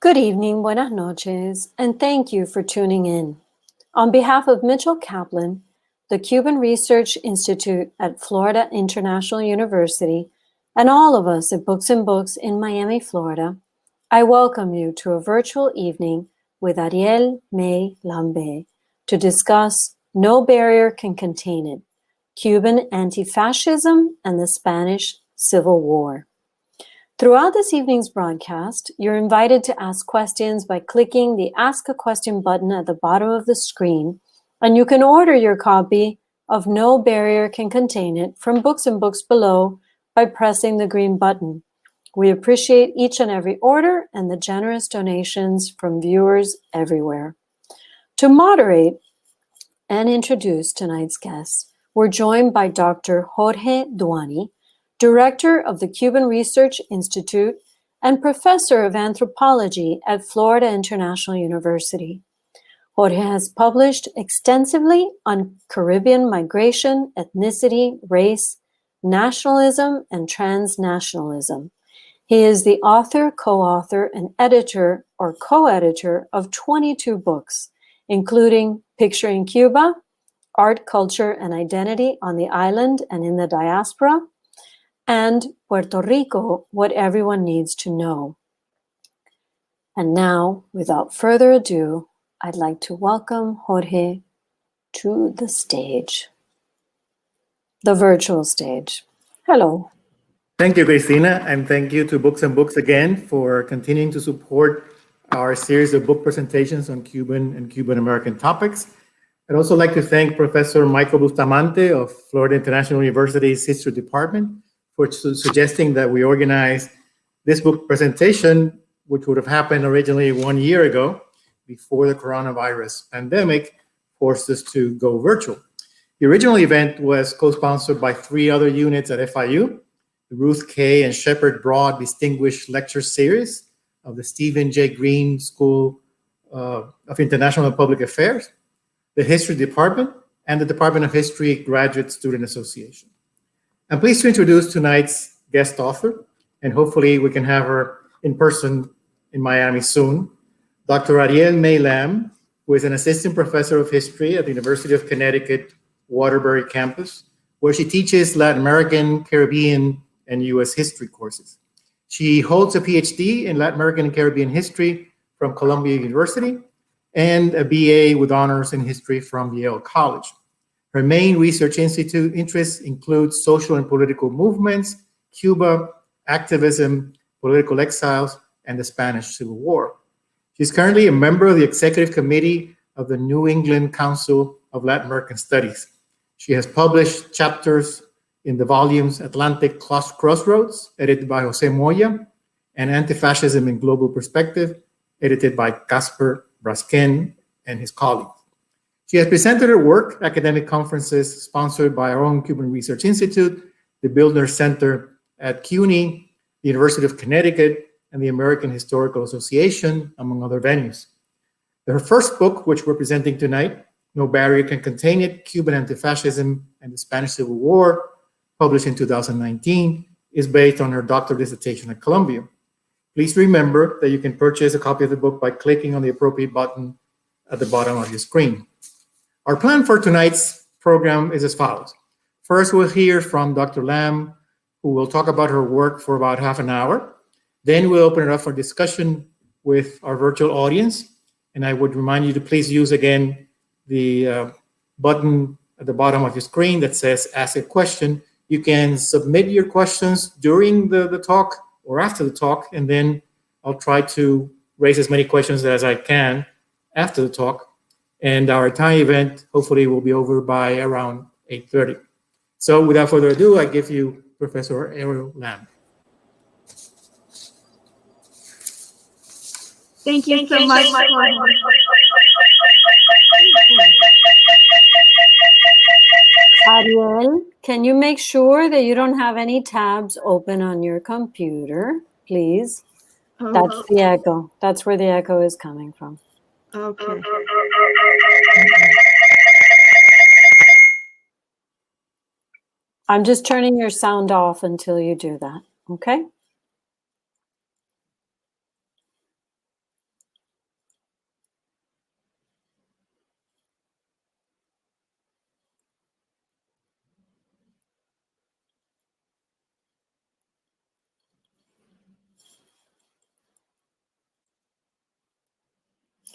Good evening, buenas noches, and thank you for tuning in. On behalf of Mitchell Kaplan, the Cuban Research Institute at Florida International University, and all of us at Books and Books in Miami, Florida, I welcome you to a virtual evening with Ariel Mae Lambe to discuss No Barrier Can Contain It, Cuban Anti-Fascism and the Spanish Civil War. Throughout this evening's broadcast, you're invited to ask questions by clicking the Ask a Question button at the bottom of the screen, and you can order your copy of No Barrier Can Contain It from Books and Books below by pressing the green button. We appreciate each and every order and the generous donations from viewers everywhere. To moderate and introduce tonight's guests, we're joined by Dr. Jorge Duani, Director of the Cuban Research Institute and Professor of Anthropology at Florida International University. Jorge has published extensively on Caribbean migration, ethnicity, race, nationalism, and transnationalism. He is the author, co-author, and editor or co-editor of 22 books, including Picturing Cuba, Art, Culture, and Identity on the Island and in the Diaspora, and Puerto Rico, What Everyone Needs to Know. And now, without further ado, I'd like to welcome Jorge to the stage, the virtual stage. Hello. Thank you, Cristina, and thank you to Books and Books again for continuing to support our series of book presentations on Cuban and Cuban American topics. I'd also like to thank Professor Michael Bustamante of Florida International University's History Department for suggesting that we organize this book presentation, which would have happened originally 1 year ago before the coronavirus pandemic forced us to go virtual. The original event was co-sponsored by 3 other units at FIU, the Ruth K. and Shepard Broad Distinguished Lecture Series of the Stephen J. Green School of International and Public Affairs, the History Department, and the Department of History Graduate Student Association. I'm pleased to introduce tonight's guest author, and hopefully we can have her in person in Miami soon, Dr. Ariel Mae Lambe, who is an assistant professor of history at the University of Connecticut Waterbury campus, where she teaches Latin American, Caribbean, and U.S. history courses. She holds a PhD in Latin American and Caribbean history from Columbia University and a BA with honors in history from Yale College. Her main research interests include social and political movements, Cuba, activism, political exiles, and the Spanish Civil War. She's currently a member of the executive committee of the New England Council of Latin American Studies. She has published chapters in the volumes Atlantic Crossroads, edited by Jose Moya, and Anti-Fascism in Global Perspective, edited by Casper Brasken and his colleagues. She has presented her work at academic conferences sponsored by our own Cuban Research Institute, the Bildner Center at CUNY, the University of Connecticut, and the American Historical Association, among other venues. Her first book, which we're presenting tonight, No Barrier Can Contain It, Cuban Anti-Fascism and the Spanish Civil War, published in 2019, is based on her doctoral dissertation at Columbia. Please remember that you can purchase a copy of the book by clicking on the appropriate button at the bottom of your screen. Our plan for tonight's program is as follows. First, we'll hear from Dr. Lambe, who will talk about her work for about half an hour. Then we'll open it up for discussion with our virtual audience. And I would remind you to please use again the button at the bottom of your screen that says Ask a Question. You can submit your questions during the talk or after the talk, and then I'll try to raise as many questions as I can after the talk. And our entire event hopefully will be over by around 8:30. So without further ado, I give you Professor Ariel Lambe. Thank you so much. Ariel, can you make sure that you don't have any tabs open on your computer, please? That's the echo. That's where the echo is coming from. Okay. I'm just turning your sound off until you do that, okay?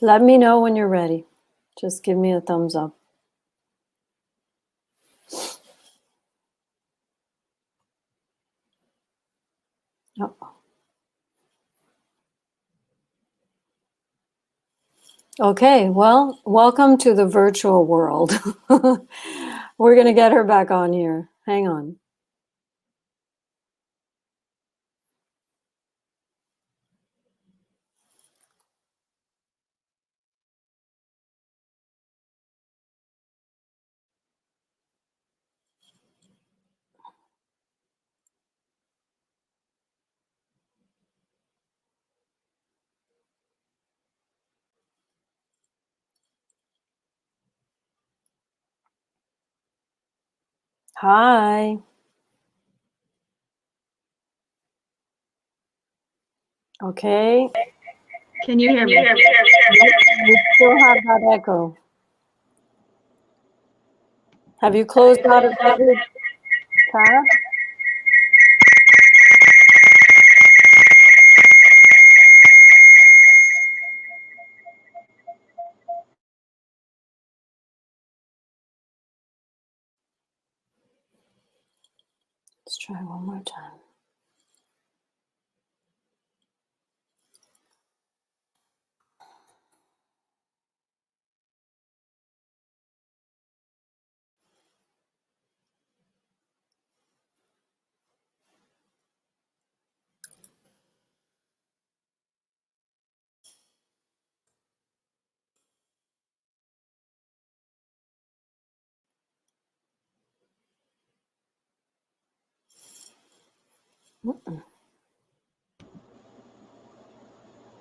Let me know when you're ready. Just give me a thumbs up. Oh. Okay, well, welcome to the virtual world. We're going to get her back on here. Hang on. Hi. Okay. Can you hear me? We still have that echo. Have you closed out of every tab? Let's try one more time.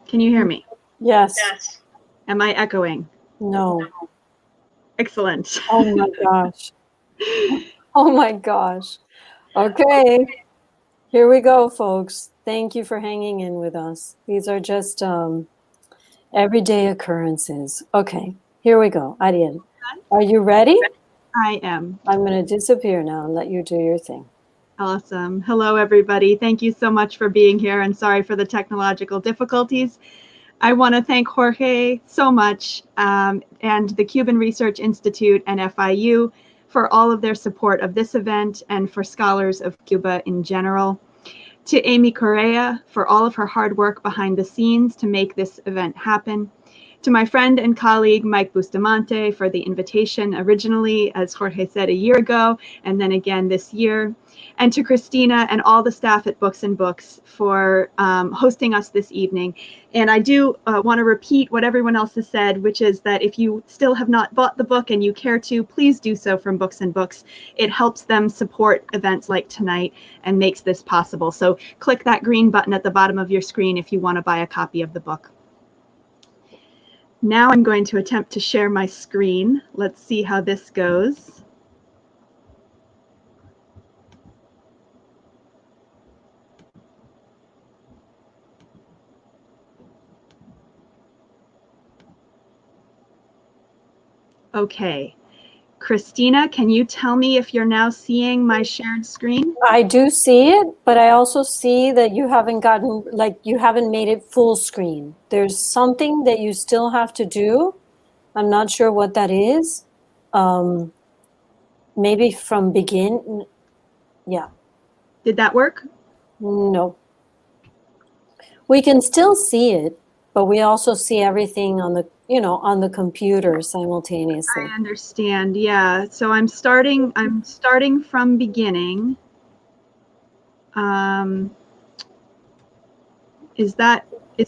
Can you hear me? Yes. Am I echoing? No. Excellent. Oh my gosh. Oh my gosh. Okay. Here we go, folks. Thank you for hanging in with us. These are just everyday occurrences. Okay, here we go. Ariel, are you ready? I am. I'm going to disappear now and let you do your thing. Awesome. Hello, everybody. Thank you so much for being here, and sorry for the technological difficulties. I want to thank Jorge so much and the Cuban Research Institute and FIU for all of their support of this event and for scholars of Cuba in general. To Amy Correa for all of her hard work behind the scenes to make this event happen. To my friend and colleague, Mike Bustamante, for the invitation originally, as Jorge said, a year ago, and then again this year. And to Christina and all the staff at Books and Books for hosting us this evening. And I do want to repeat what everyone else has said, which is that if you still have not bought the book and you care to, please do so from Books and Books. It helps them support events like tonight and makes this possible. So click that green button at the bottom of your screen if you want to buy a copy of the book. Now I'm going to attempt to share my screen. Let's see how this goes. Okay. Christina, can you tell me if you're now seeing my shared screen? I do see it, but I also see that you haven't gotten, like, you haven't made it full screen. There's something that you still have to do. I'm not sure what that is. Maybe from begin. Yeah. Did that work? No. We can still see it, but we also see everything on the, on the computer simultaneously. I understand. Yeah. So I'm starting from beginning. Is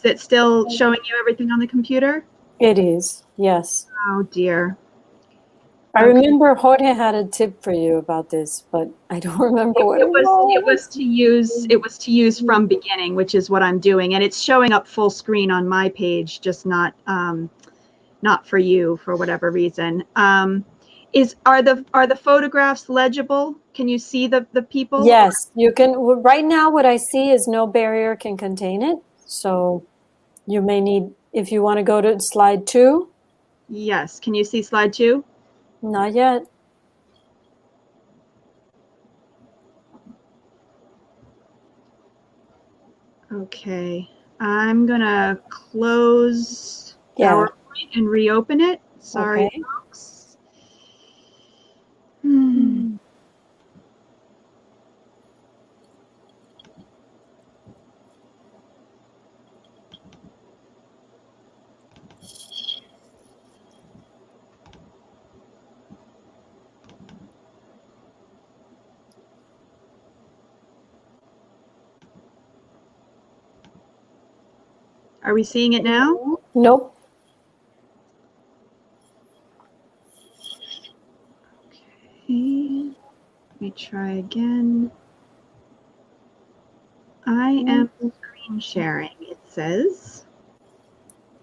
it still showing you everything on the computer? It is, yes. Oh dear. I remember Jorge had a tip for you about this, but I don't remember what it was. It was to use from beginning, which is what I'm doing, and it's showing up full screen on my page, just not for you for whatever reason. Are the photographs legible? Can you see the people? Yes, you can. Right now, what I see is no barrier can contain it. So you may need, if you want to go to slide 2. Yes. Can you see slide 2? Not yet. Okay. I'm gonna close Yeah, and reopen it. Sorry, Okay. folks. Hmm. Are we seeing it now? Nope. Okay. Let me try again. I am screen sharing, it says.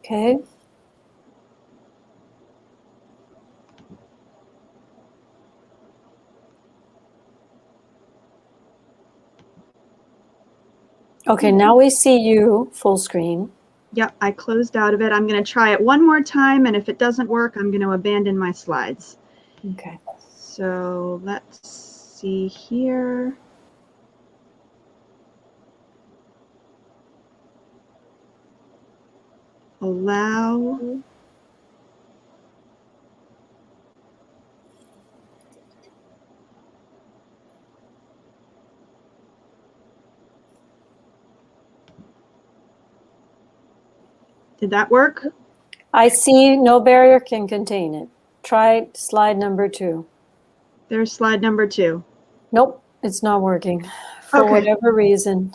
Okay. Okay, now we see you full screen. Yep, I closed out of it. I'm going to try it one more time, and if it doesn't work, I'm going to abandon my slides. Okay. So let's see here. Allow. Did that work? I see no barrier can contain it. Try slide number 2. There's slide number 2. Nope, it's not working for Okay. whatever reason.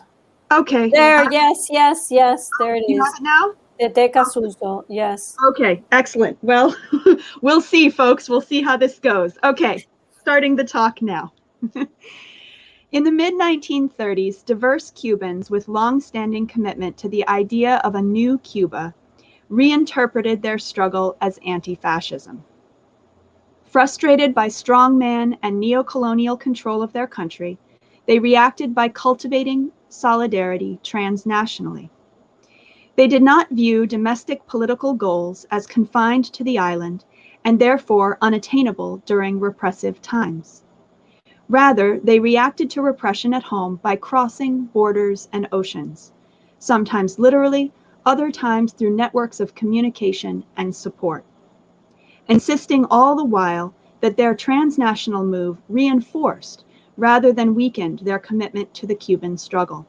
Okay. There, yes, there it You is. have it now? Tete Casuso, yes. Okay, excellent. Well, we'll see, folks. We'll see how this goes. Okay, starting the talk now. In the mid-1930s, diverse Cubans with long-standing commitment to the idea of a new Cuba reinterpreted their struggle as anti-fascism. Frustrated by strongman and neo-colonial control of their country, they reacted by cultivating solidarity transnationally. They did not view domestic political goals as confined to the island and therefore unattainable during repressive times. Rather, they reacted to repression at home by crossing borders and oceans, sometimes literally, other times through networks of communication and support, insisting all the while that their transnational move reinforced rather than weakened their commitment to the Cuban struggle.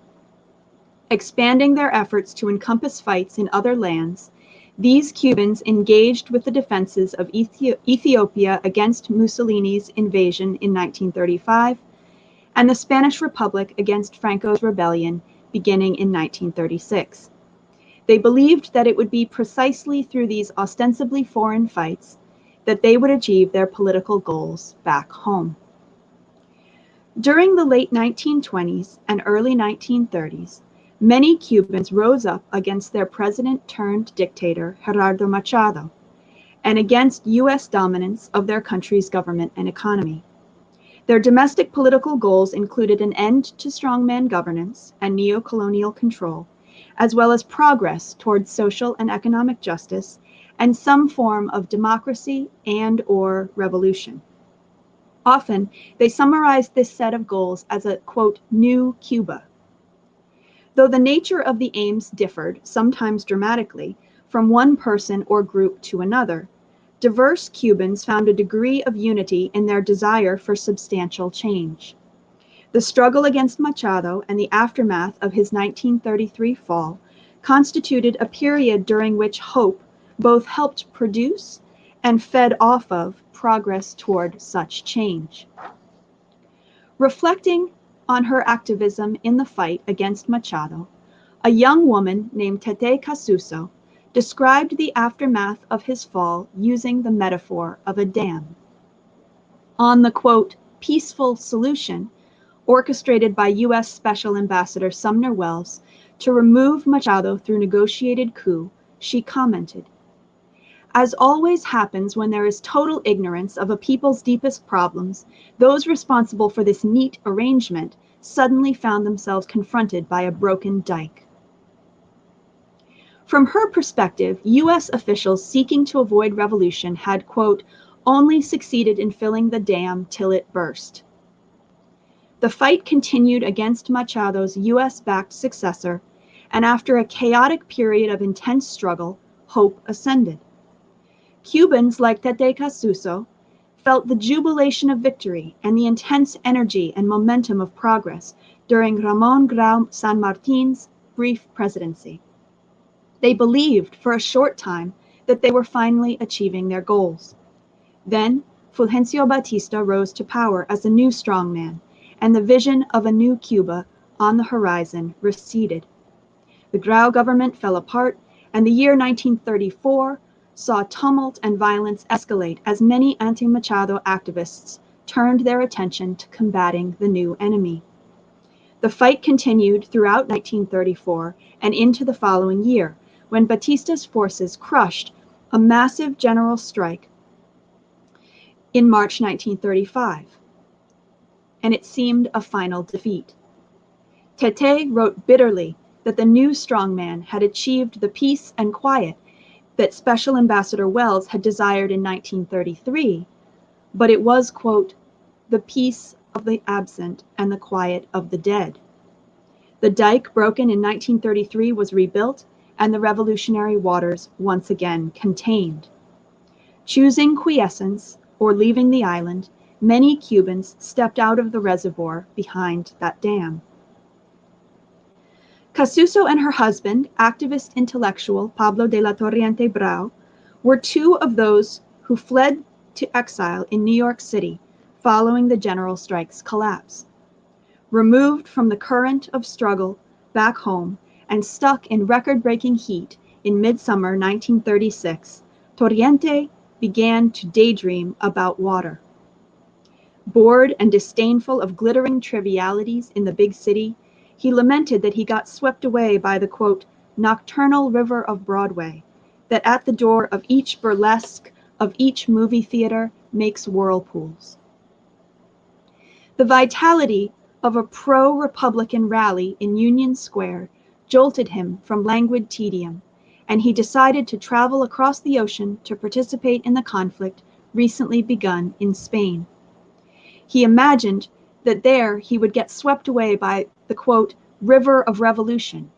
Expanding their efforts to encompass fights in other lands, these Cubans engaged with the defenses of Ethiopia against Mussolini's invasion in 1935 and the Spanish Republic against Franco's rebellion beginning in 1936. They believed that it would be precisely through these ostensibly foreign fights that they would achieve their political goals back home. During the late 1920s and early 1930s, many Cubans rose up against their president-turned-dictator, Gerardo Machado, and against U.S. dominance of their country's government and economy. Their domestic political goals included an end to strongman governance and neo-colonial control, as well as progress towards social and economic justice and some form of democracy and/or revolution. Often, they summarized this set of goals as a, quote, new Cuba. Though the nature of the aims differed, sometimes dramatically, from one person or group to another, diverse Cubans found a degree of unity in their desire for substantial change. The struggle against Machado and the aftermath of his 1933 fall constituted a period during which hope both helped produce and fed off of progress toward such change. Reflecting on her activism in the fight against Machado, a young woman named Tete Casuso described the aftermath of his fall using the metaphor of a dam. On the, quote, peaceful solution orchestrated by U.S. Special Ambassador Sumner Welles to remove Machado through negotiated coup, she commented, as always happens when there is total ignorance of a people's deepest problems, those responsible for this neat arrangement suddenly found themselves confronted by a broken dike. From her perspective, U.S. officials seeking to avoid revolution had, quote, only succeeded in filling the dam till it burst. The fight continued against Machado's U.S.-backed successor, and after a chaotic period of intense struggle, hope ascended. Cubans like Tete Casuso felt the jubilation of victory and the intense energy and momentum of progress during Ramon Grau San Martin's brief presidency. They believed for a short time that they were finally achieving their goals. Then, Fulgencio Batista rose to power as a new strongman, and the vision of a new Cuba on the horizon receded. The Grau government fell apart, and the year 1934 saw tumult and violence escalate as many anti-Machado activists turned their attention to combating the new enemy. The fight continued throughout 1934 and into the following year, when Batista's forces crushed a massive general strike in March 1935, and it seemed a final defeat. Tete wrote bitterly that the new strongman had achieved the peace and quiet that Special Ambassador Wells had desired in 1933, but it was, quote, the peace of the absent and the quiet of the dead. The dike broken in 1933 was rebuilt and the revolutionary waters once again contained. Choosing quiescence or leaving the island, many Cubans stepped out of the reservoir behind that dam. Casuso and her husband, activist intellectual Pablo de la Torriente Brau, were two of those who fled to exile in New York City following the general strike's collapse. Removed from the current of struggle back home and stuck in record-breaking heat in midsummer 1936, Torriente began to daydream about water. Bored and disdainful of glittering trivialities in the big city, he lamented that he got swept away by the, quote, nocturnal river of Broadway, that at the door of each burlesque, of each movie theater, makes whirlpools. The vitality of a pro-Republican rally in Union Square jolted him from languid tedium, and he decided to travel across the ocean to participate in the conflict recently begun in Spain. He imagined that there he would get swept away by the, quote, river of revolution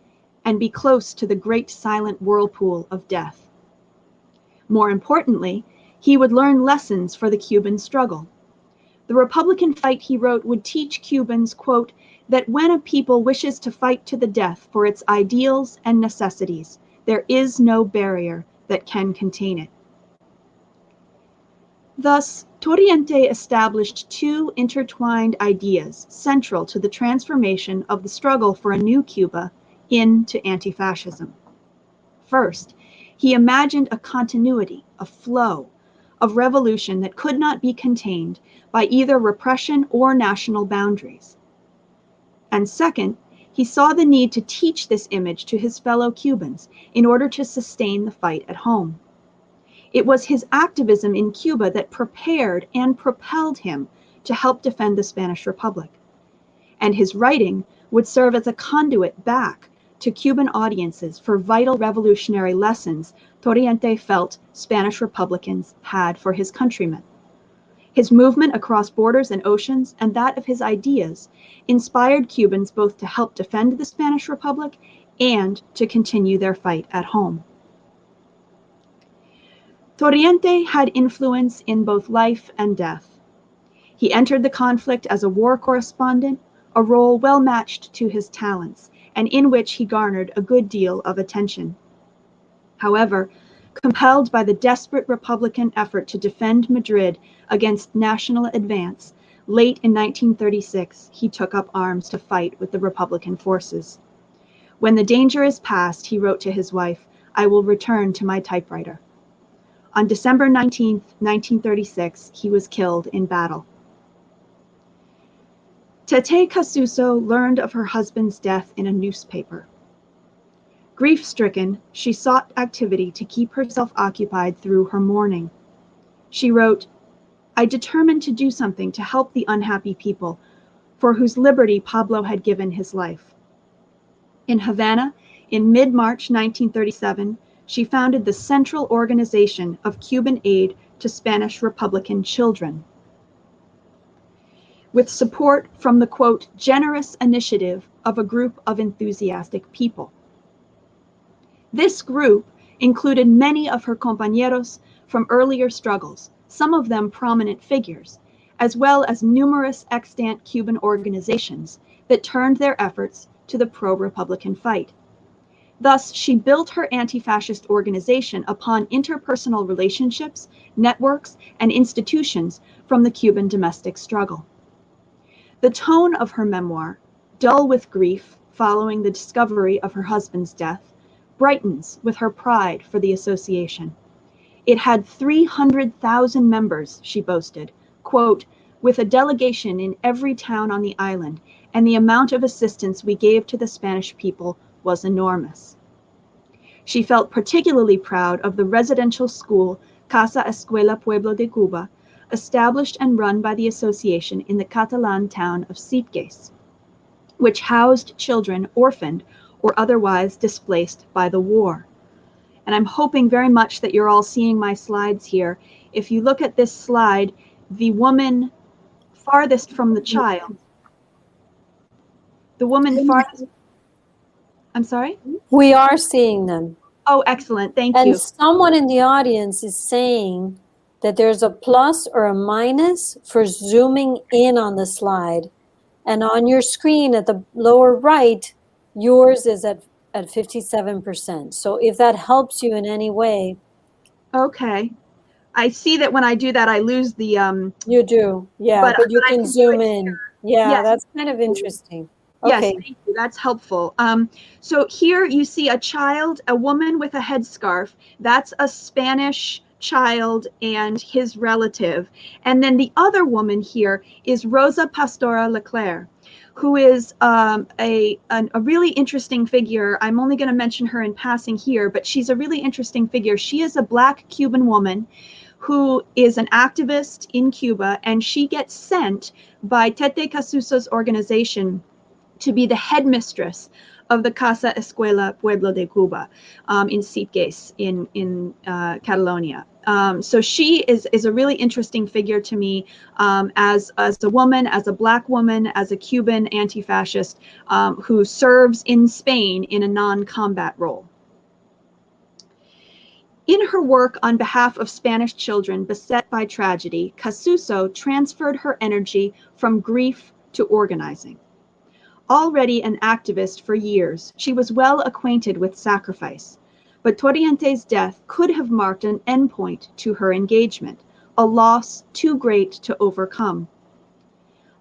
and be close to the great silent whirlpool of death. More importantly, he would learn lessons for the Cuban struggle. The Republican fight, he wrote, would teach Cubans, quote, that when a people wishes to fight to the death for its ideals and necessities, there is no barrier that can contain it. Thus, Torriente established two intertwined ideas central to the transformation of the struggle for a new Cuba into anti-fascism. First, he imagined a continuity, a flow, of revolution that could not be contained by either repression or national boundaries. And second, he saw the need to teach this image to his fellow Cubans in order to sustain the fight at home. It was his activism in Cuba that prepared and propelled him to help defend the Spanish Republic. And his writing would serve as a conduit back to Cuban audiences for vital revolutionary lessons Torriente felt Spanish Republicans had for his countrymen. His movement across borders and oceans and that of his ideas inspired Cubans both to help defend the Spanish Republic and to continue their fight at home. Torriente had influence in both life and death. He entered the conflict as a war correspondent, a role well matched to his talents, and in which he garnered a good deal of attention. However, compelled by the desperate Republican effort to defend Madrid against national advance, late in 1936, he took up arms to fight with the Republican forces. When the danger is past, he wrote to his wife, I will return to my typewriter. On December 19, 1936, he was killed in battle. Tete Casuso learned of her husband's death in a newspaper. Grief-stricken, she sought activity to keep herself occupied through her mourning. She wrote, I determined to do something to help the unhappy people for whose liberty Pablo had given his life. In Havana, in mid-March 1937, she founded the Central Organization of Cuban Aid to Spanish Republican Children, with support from the, quote, generous initiative of a group of enthusiastic people. This group included many of her compañeros from earlier struggles, some of them prominent figures, as well as numerous extant Cuban organizations that turned their efforts to the pro-Republican fight. Thus, she built her anti-fascist organization upon interpersonal relationships, networks, and institutions from the Cuban domestic struggle. The tone of her memoir, dull with grief following the discovery of her husband's death, brightens with her pride for the association. It had 300,000 members, she boasted, quote, with a delegation in every town on the island, and the amount of assistance we gave to the Spanish people was enormous. She felt particularly proud of the residential school Casa Escuela Pueblo de Cuba, established and run by the association in the Catalan town of Sitges, which housed children orphaned or otherwise displaced by the war. And I'm hoping very much that you're all seeing my slides here. If you look at this slide, the woman farthest from the child, the woman farthest, I'm sorry? We are seeing them. Oh, excellent, thank And you. someone in the audience is saying that there's a plus or a minus for zooming in on the slide. And on your screen at the lower right, yours is at 57%. So if that helps you in any way. Okay, I see that when I do that, I lose the, You do, yeah, but you I can do zoom it in. here. Yeah, Yes. that's kind of interesting. Yes, Okay. thank you. That's helpful. So here you see a child, a woman with a headscarf. That's a Spanish child and his relative. And then the other woman here is Rosa Pastora Leclerc, who is a really interesting figure. I'm only going to mention her in passing here, but she's a really interesting figure. She is a Black Cuban woman who is an activist in Cuba, and she gets sent by Tete Casuso's organization to be the headmistress of the Casa Escuela Pueblo de Cuba in Sitges in Catalonia. So she is a really interesting figure to me as a woman, as a Black woman, as a Cuban anti-fascist who serves in Spain in a non-combat role. In her work on behalf of Spanish children beset by tragedy, Casuso transferred her energy from grief to organizing. Already an activist for years, she was well acquainted with sacrifice, but Torriente's death could have marked an endpoint to her engagement, a loss too great to overcome.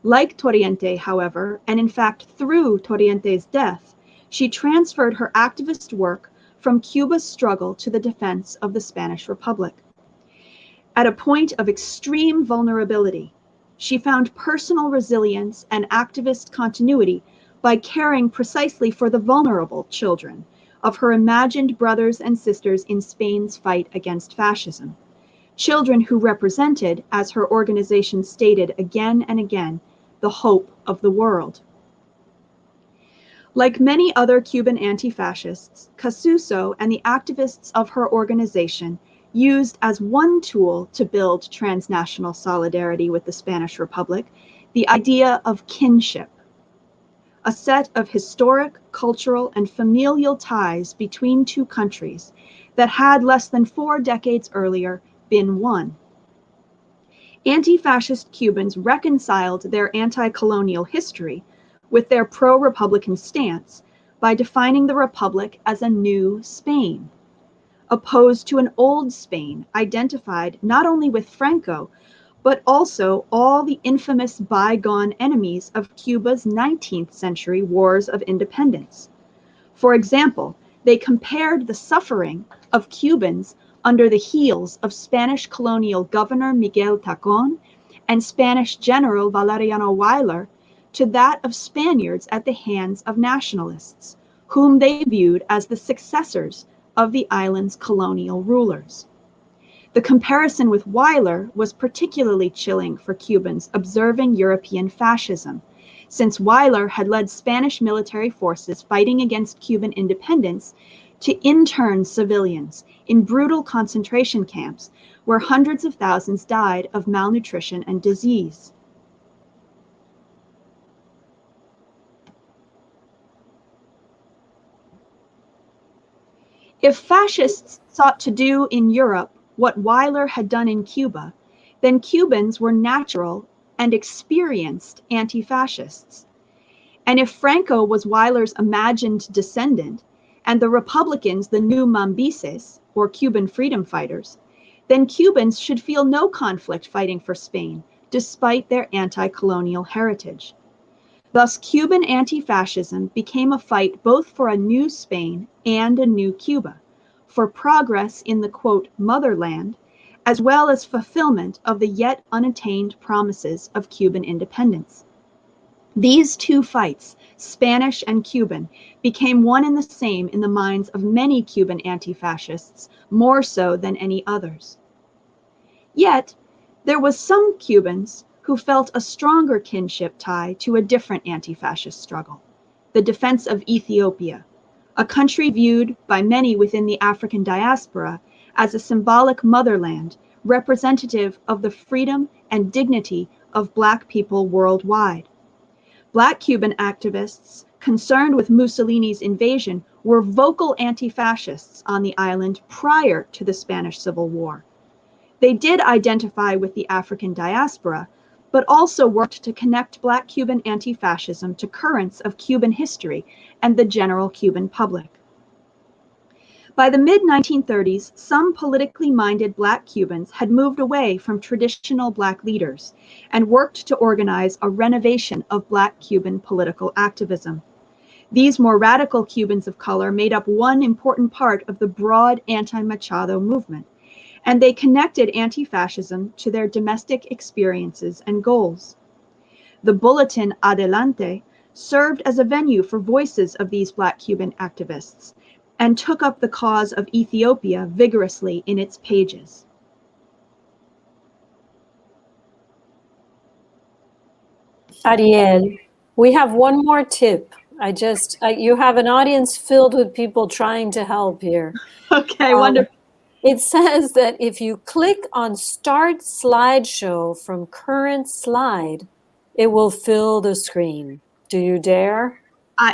Like Torriente, however, and in fact through Torriente's death, she transferred her activist work from Cuba's struggle to the defense of the Spanish Republic. At a point of extreme vulnerability, she found personal resilience and activist continuity by caring precisely for the vulnerable children of her imagined brothers and sisters in Spain's fight against fascism, children who represented, as her organization stated again and again, the hope of the world. Like many other Cuban anti-fascists, Casuso and the activists of her organization used as one tool to build transnational solidarity with the Spanish Republic the idea of kinship, a set of historic, cultural, and familial ties between two countries that had less than 4 decades earlier been one. Anti-fascist Cubans reconciled their anti-colonial history with their pro-Republican stance by defining the Republic as a new Spain, opposed to an old Spain identified not only with Franco, but also all the infamous bygone enemies of Cuba's 19th century wars of independence. For example, they compared the suffering of Cubans under the heels of Spanish colonial governor Miguel Tacón and Spanish general Valeriano Weyler to that of Spaniards at the hands of nationalists, whom they viewed as the successors of the island's colonial rulers. The comparison with Weyler was particularly chilling for Cubans observing European fascism, since Weyler had led Spanish military forces fighting against Cuban independence to intern civilians in brutal concentration camps where hundreds of thousands died of malnutrition and disease. If fascists sought to do in Europe what Weyler had done in Cuba, then Cubans were natural and experienced anti-fascists. And if Franco was Weyler's imagined descendant, and the Republicans the new Mambises, or Cuban freedom fighters, then Cubans should feel no conflict fighting for Spain, despite their anti-colonial heritage. Thus, Cuban anti-fascism became a fight both for a new Spain and a new Cuba, for progress in the, quote, motherland, as well as fulfillment of the yet unattained promises of Cuban independence. These two fights, Spanish and Cuban, became one and the same in the minds of many Cuban anti-fascists, more so than any others. Yet, there was some Cubans who felt a stronger kinship tie to a different anti-fascist struggle, the defense of Ethiopia, a country viewed by many within the African diaspora as a symbolic motherland representative of the freedom and dignity of Black people worldwide. Black Cuban activists concerned with Mussolini's invasion were vocal anti-fascists on the island prior to the Spanish Civil War. They did identify with the African diaspora, but also worked to connect Black Cuban anti-fascism to currents of Cuban history and the general Cuban public. By the mid-1930s, some politically minded Black Cubans had moved away from traditional Black leaders and worked to organize a renovation of Black Cuban political activism. These more radical Cubans of color made up one important part of the broad anti-Machado movement, and they connected anti-fascism to their domestic experiences and goals. The bulletin Adelante served as a venue for voices of these Black Cuban activists, and took up the cause of Ethiopia vigorously in its pages. Ariel, we have one more tip. You have an audience filled with people trying to help here. Okay, wonderful. It says that if you click on Start Slideshow from current slide, it will fill the screen. Do you dare?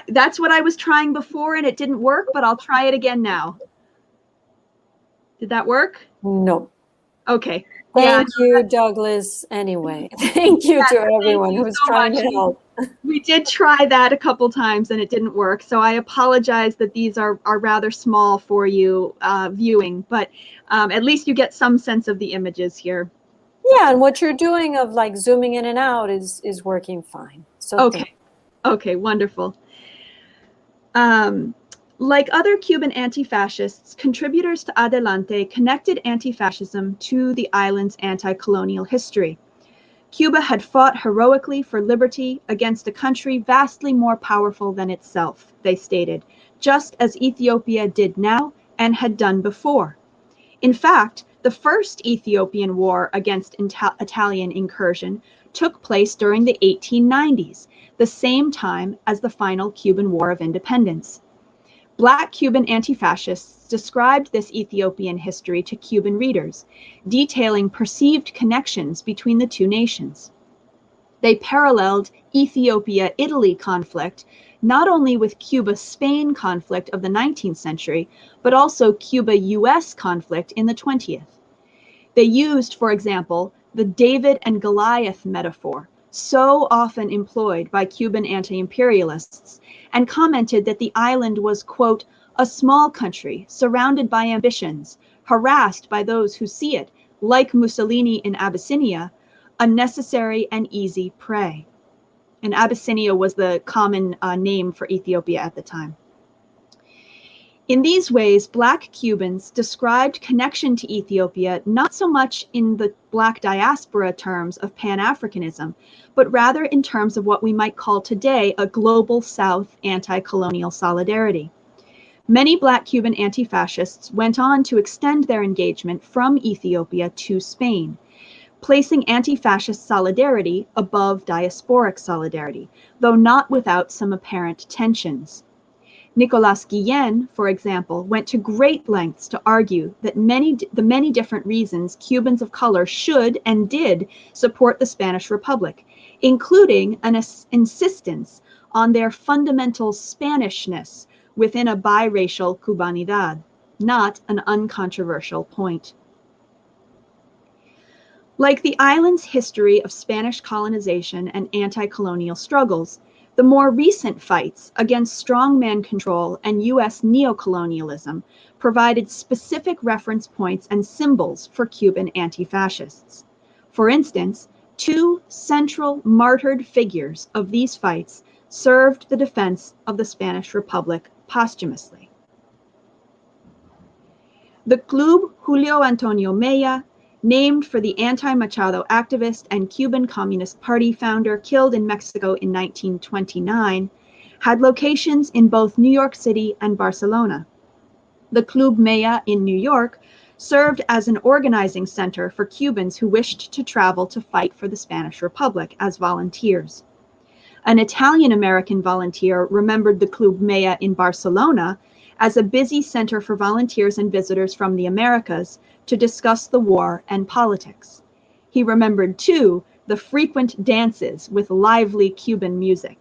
That's what I was trying before and it didn't work, but I'll try it again now. Did that work? No. Okay. Thank you, Douglas. Anyway, thank you to everyone who's trying to help. We did try that a couple times and it didn't work. So I apologize that these are rather small for you viewing, but at least you get some sense of the images here. Yeah, and what you're doing of like zooming in and out is working fine. So okay. Okay, wonderful. Like other Cuban anti-fascists, contributors to Adelante connected anti-fascism to the island's anti-colonial history. Cuba had fought heroically for liberty against a country vastly more powerful than itself, they stated, just as Ethiopia did now and had done before. In fact, the first Ethiopian war against Italian incursion took place during the 1890s, the same time as the final Cuban War of Independence. Black Cuban anti-fascists described this Ethiopian history to Cuban readers, detailing perceived connections between the two nations. They paralleled Ethiopia-Italy conflict not only with Cuba-Spain conflict of the 19th century, but also Cuba-US conflict in the 20th. They used, for example, the David and Goliath metaphor, so often employed by Cuban anti-imperialists, and commented that the island was, quote, a small country surrounded by ambitions, harassed by those who see it, like Mussolini in Abyssinia, a necessary and easy prey. And Abyssinia was the common name for Ethiopia at the time. In these ways, Black Cubans described connection to Ethiopia not so much in the Black diaspora terms of Pan-Africanism, but rather in terms of what we might call today a global South anti-colonial solidarity. Many Black Cuban anti-fascists went on to extend their engagement from Ethiopia to Spain, placing anti-fascist solidarity above diasporic solidarity, though not without some apparent tensions. Nicolas Guillen, for example, went to great lengths to argue that the many different reasons Cubans of color should and did support the Spanish Republic, including an insistence on their fundamental Spanishness within a biracial Cubanidad, not an uncontroversial point. Like the island's history of Spanish colonization and anti-colonial struggles, the more recent fights against strongman control and US neocolonialism provided specific reference points and symbols for Cuban anti-fascists. For instance, two central martyred figures of these fights served the defense of the Spanish Republic posthumously. The Club Julio Antonio Mella, named for the anti-Machado activist and Cuban Communist Party founder killed in Mexico in 1929, had locations in both New York City and Barcelona. The Club Mella in New York served as an organizing center for Cubans who wished to travel to fight for the Spanish Republic as volunteers. An Italian-American volunteer remembered the Club Mella in Barcelona as a busy center for volunteers and visitors from the Americas to discuss the war and politics. He remembered, too, the frequent dances with lively Cuban music.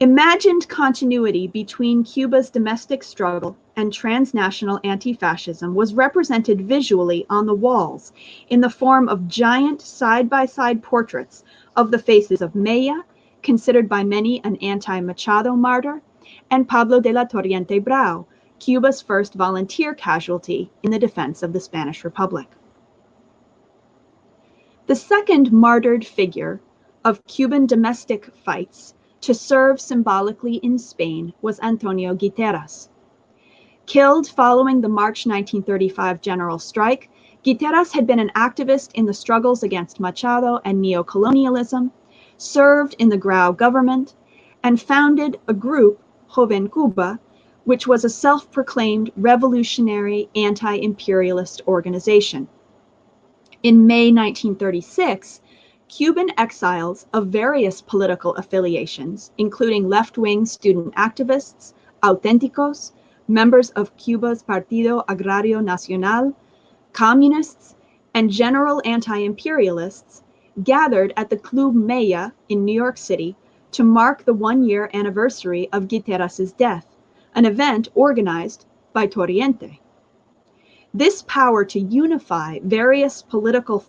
Imagined continuity between Cuba's domestic struggle and transnational anti-fascism was represented visually on the walls in the form of giant side-by-side portraits of the faces of Mella, considered by many an anti-Machado martyr, and Pablo de la Torriente Brau, Cuba's first volunteer casualty in the defense of the Spanish Republic. The second martyred figure of Cuban domestic fights to serve symbolically in Spain was Antonio Guiteras. Killed following the March 1935 general strike, Guiteras had been an activist in the struggles against Machado and neocolonialism, served in the Grau government, and founded a group, Joven Cuba, which was a self-proclaimed revolutionary anti-imperialist organization. In May 1936, Cuban exiles of various political affiliations, including left-wing student activists, auténticos, members of Cuba's Partido Agrario Nacional, communists, and general anti-imperialists, gathered at the Club Mella in New York City to mark the one-year anniversary of Guiteras's death, an event organized by Torriente. This power to unify various political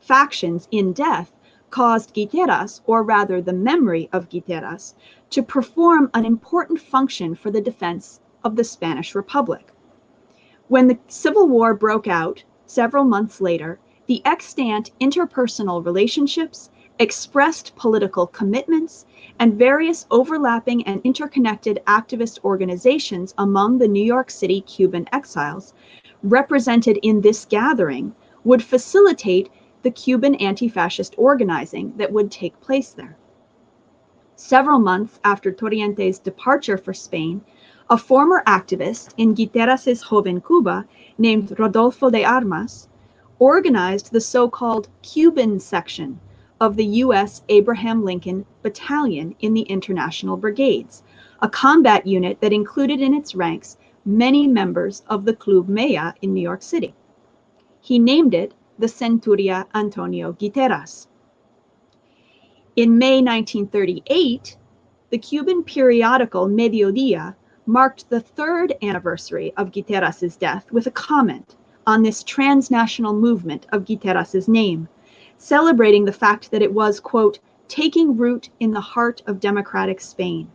factions in death caused Guiteras, or rather the memory of Guiteras, to perform an important function for the defense of the Spanish Republic. When the Civil War broke out several months later, the extant interpersonal relationships, expressed political commitments, and various overlapping and interconnected activist organizations among the New York City Cuban exiles represented in this gathering would facilitate the Cuban anti-fascist organizing that would take place there. Several months after Torriente's departure for Spain, a former activist in Guiteras's Joven Cuba named Rodolfo de Armas organized the so-called Cuban section of the U.S. Abraham Lincoln Battalion in the International Brigades, a combat unit that included in its ranks many members of the Club Mella in New York City. He named it the Centuria Antonio Guiteras. In May 1938, the Cuban periodical Mediodía marked the third anniversary of Guiteras's death with a comment on this transnational movement of Guiteras's name, celebrating the fact that it was, quote, taking root in the heart of democratic Spain.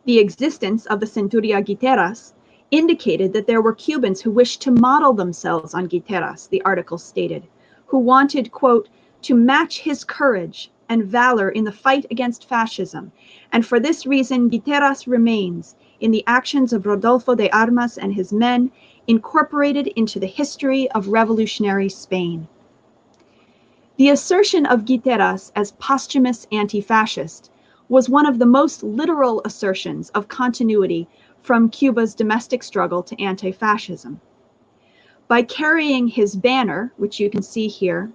The existence of the Centuria Guiteras indicated that there were Cubans who wished to model themselves on Guiteras, the article stated, who wanted, quote, to match his courage and valor in the fight against fascism, and for this reason Guiteras remains, in the actions of Rodolfo de Armas and his men, incorporated into the history of revolutionary Spain. The assertion of Guiteras as posthumous anti-fascist was one of the most literal assertions of continuity from Cuba's domestic struggle to anti-fascism. By carrying his banner, which you can see here,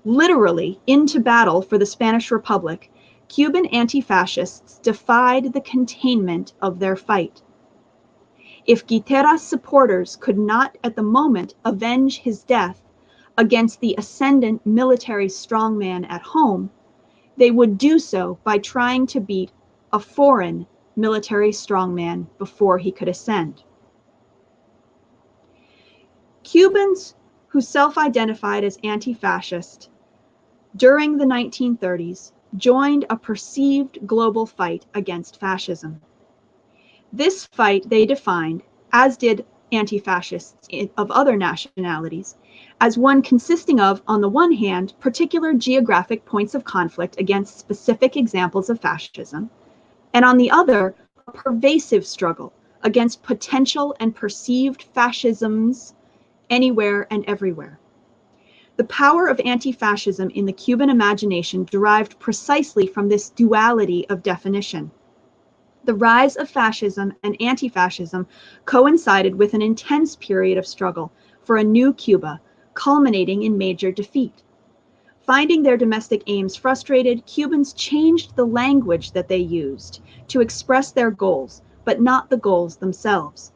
literally into battle for the Spanish Republic, Cuban anti-fascists defied the containment of their fight. If Guiteras' supporters could not at the moment avenge his death against the ascendant military strongman at home, they would do so by trying to beat a foreign military strongman before he could ascend. Cubans who self-identified as anti-fascist during the 1930s joined a perceived global fight against fascism. This fight they defined, as did anti-fascists of other nationalities, as one consisting of, on the one hand, particular geographic points of conflict against specific examples of fascism, and on the other, a pervasive struggle against potential and perceived fascisms anywhere and everywhere. The power of anti-fascism in the Cuban imagination derived precisely from this duality of definition. The rise of fascism and anti-fascism coincided with an intense period of struggle for a new Cuba, culminating in major defeat. Finding their domestic aims frustrated, Cubans changed the language that they used to express their goals, but not the goals themselves.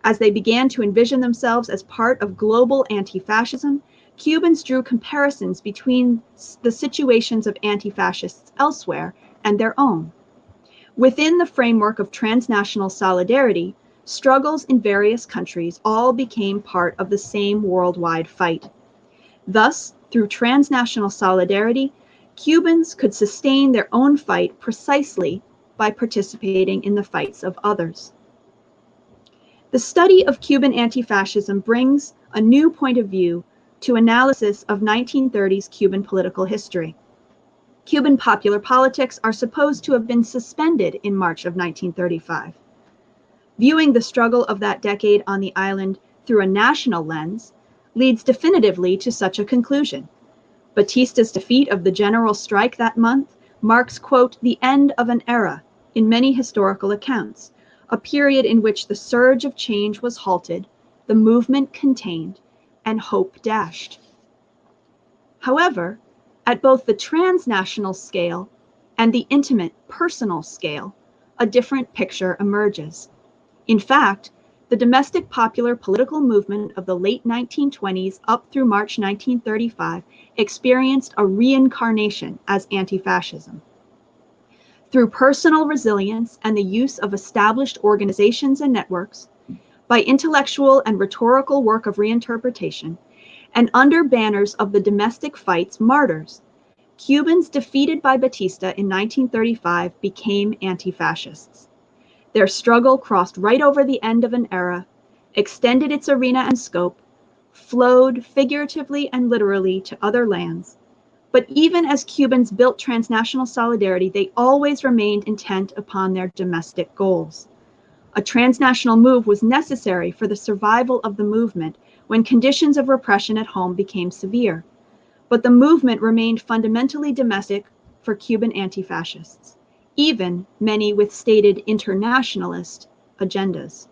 As they began to envision themselves as part of global anti-fascism, Cubans drew comparisons between the situations of anti-fascists elsewhere and their own. Within the framework of transnational solidarity, struggles in various countries all became part of the same worldwide fight. Thus, through transnational solidarity, Cubans could sustain their own fight precisely by participating in the fights of others. The study of Cuban anti-fascism brings a new point of view to analysis of 1930s Cuban political history. Cuban popular politics are supposed to have been suspended in March of 1935. Viewing the struggle of that decade on the island through a national lens leads definitively to such a conclusion. Batista's defeat of the general strike that month marks, quote, the end of an era in many historical accounts, a period in which the surge of change was halted, the movement contained, and hope dashed. However, at both the transnational scale and the intimate personal scale, a different picture emerges. In fact, the domestic popular political movement of the late 1920s up through March 1935 experienced a reincarnation as anti-fascism. Through personal resilience and the use of established organizations and networks, by intellectual and rhetorical work of reinterpretation, and under banners of the domestic fight's martyrs, Cubans defeated by Batista in 1935 became anti-fascists. Their struggle crossed right over the end of an era, extended its arena and scope, flowed figuratively and literally to other lands. But even as Cubans built transnational solidarity, they always remained intent upon their domestic goals. A transnational move was necessary for the survival of the movement when conditions of repression at home became severe. But the movement remained fundamentally domestic for Cuban anti-fascists, even many with stated internationalist agendas.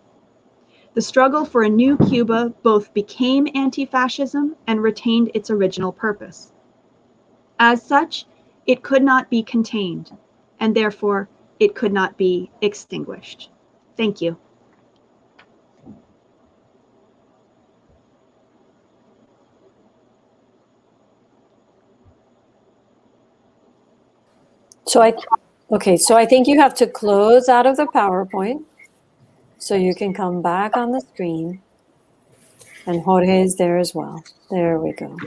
The struggle for a new Cuba both became anti-fascism and retained its original purpose. As such, it could not be contained, and therefore it could not be extinguished. Thank you. So I think you have to close out of the PowerPoint so you can come back on the screen. And Jorge is there as well. There we go.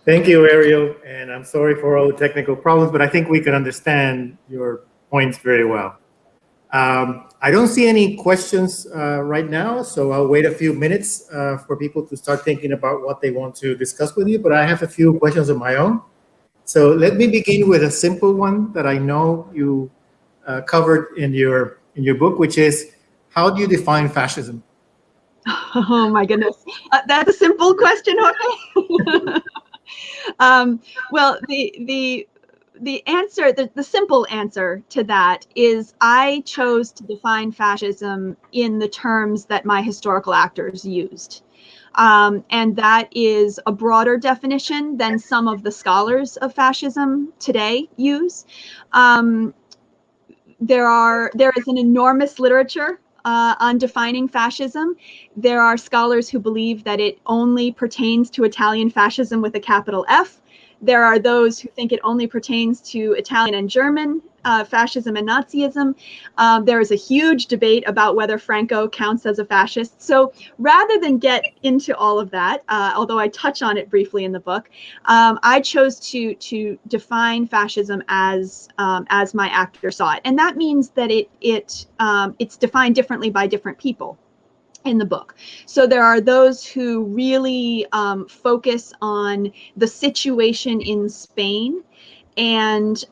Thank you, Ariel, and I'm sorry for all the technical problems, but I think we can understand your points very well. I don't see any questions right now, so I'll wait a few minutes for people to start thinking about what they want to discuss with you, but I have a few questions of my own. So let me begin with a simple one that I know you covered in your book, which is, how do you define fascism? Oh my goodness, that's a simple question, Jorge. Well, the answer, the simple answer to that is I chose to define fascism in the terms that my historical actors used. And that is a broader definition than some of the scholars of fascism today use. There is an enormous literature on defining fascism. There are scholars who believe that it only pertains to Italian fascism with a capital F. There are those who think it only pertains to Italian and German fascism and Nazism. There is a huge debate about whether Franco counts as a fascist. So rather than get into all of that, although I touch on it briefly in the book, I chose to define fascism as my actor saw it, and that means that it's defined differently by different people in the book. So there are those who really focus on the situation in Spain, and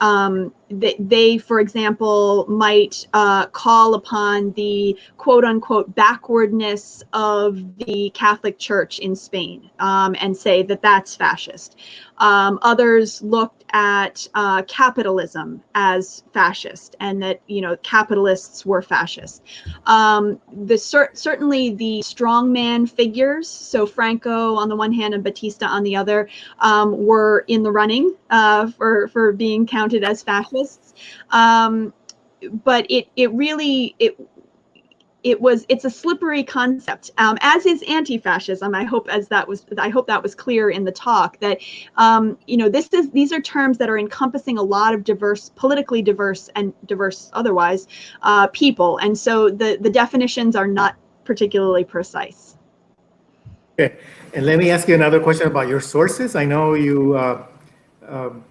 they, for example, might call upon the quote unquote backwardness of the Catholic Church in Spain and say that that's fascist. Others looked at capitalism as fascist, and that, you know, capitalists were fascist. Certainly the strongman figures, so Franco on the one hand and Batista on the other, were in the running for being counted as fascists. But it's a slippery concept, as is anti-fascism. I hope that was clear in the talk, that you know, these are terms that are encompassing a lot of politically diverse and diverse otherwise people, and so the definitions are not particularly precise. Okay, and let me ask you another question about your sources. I know you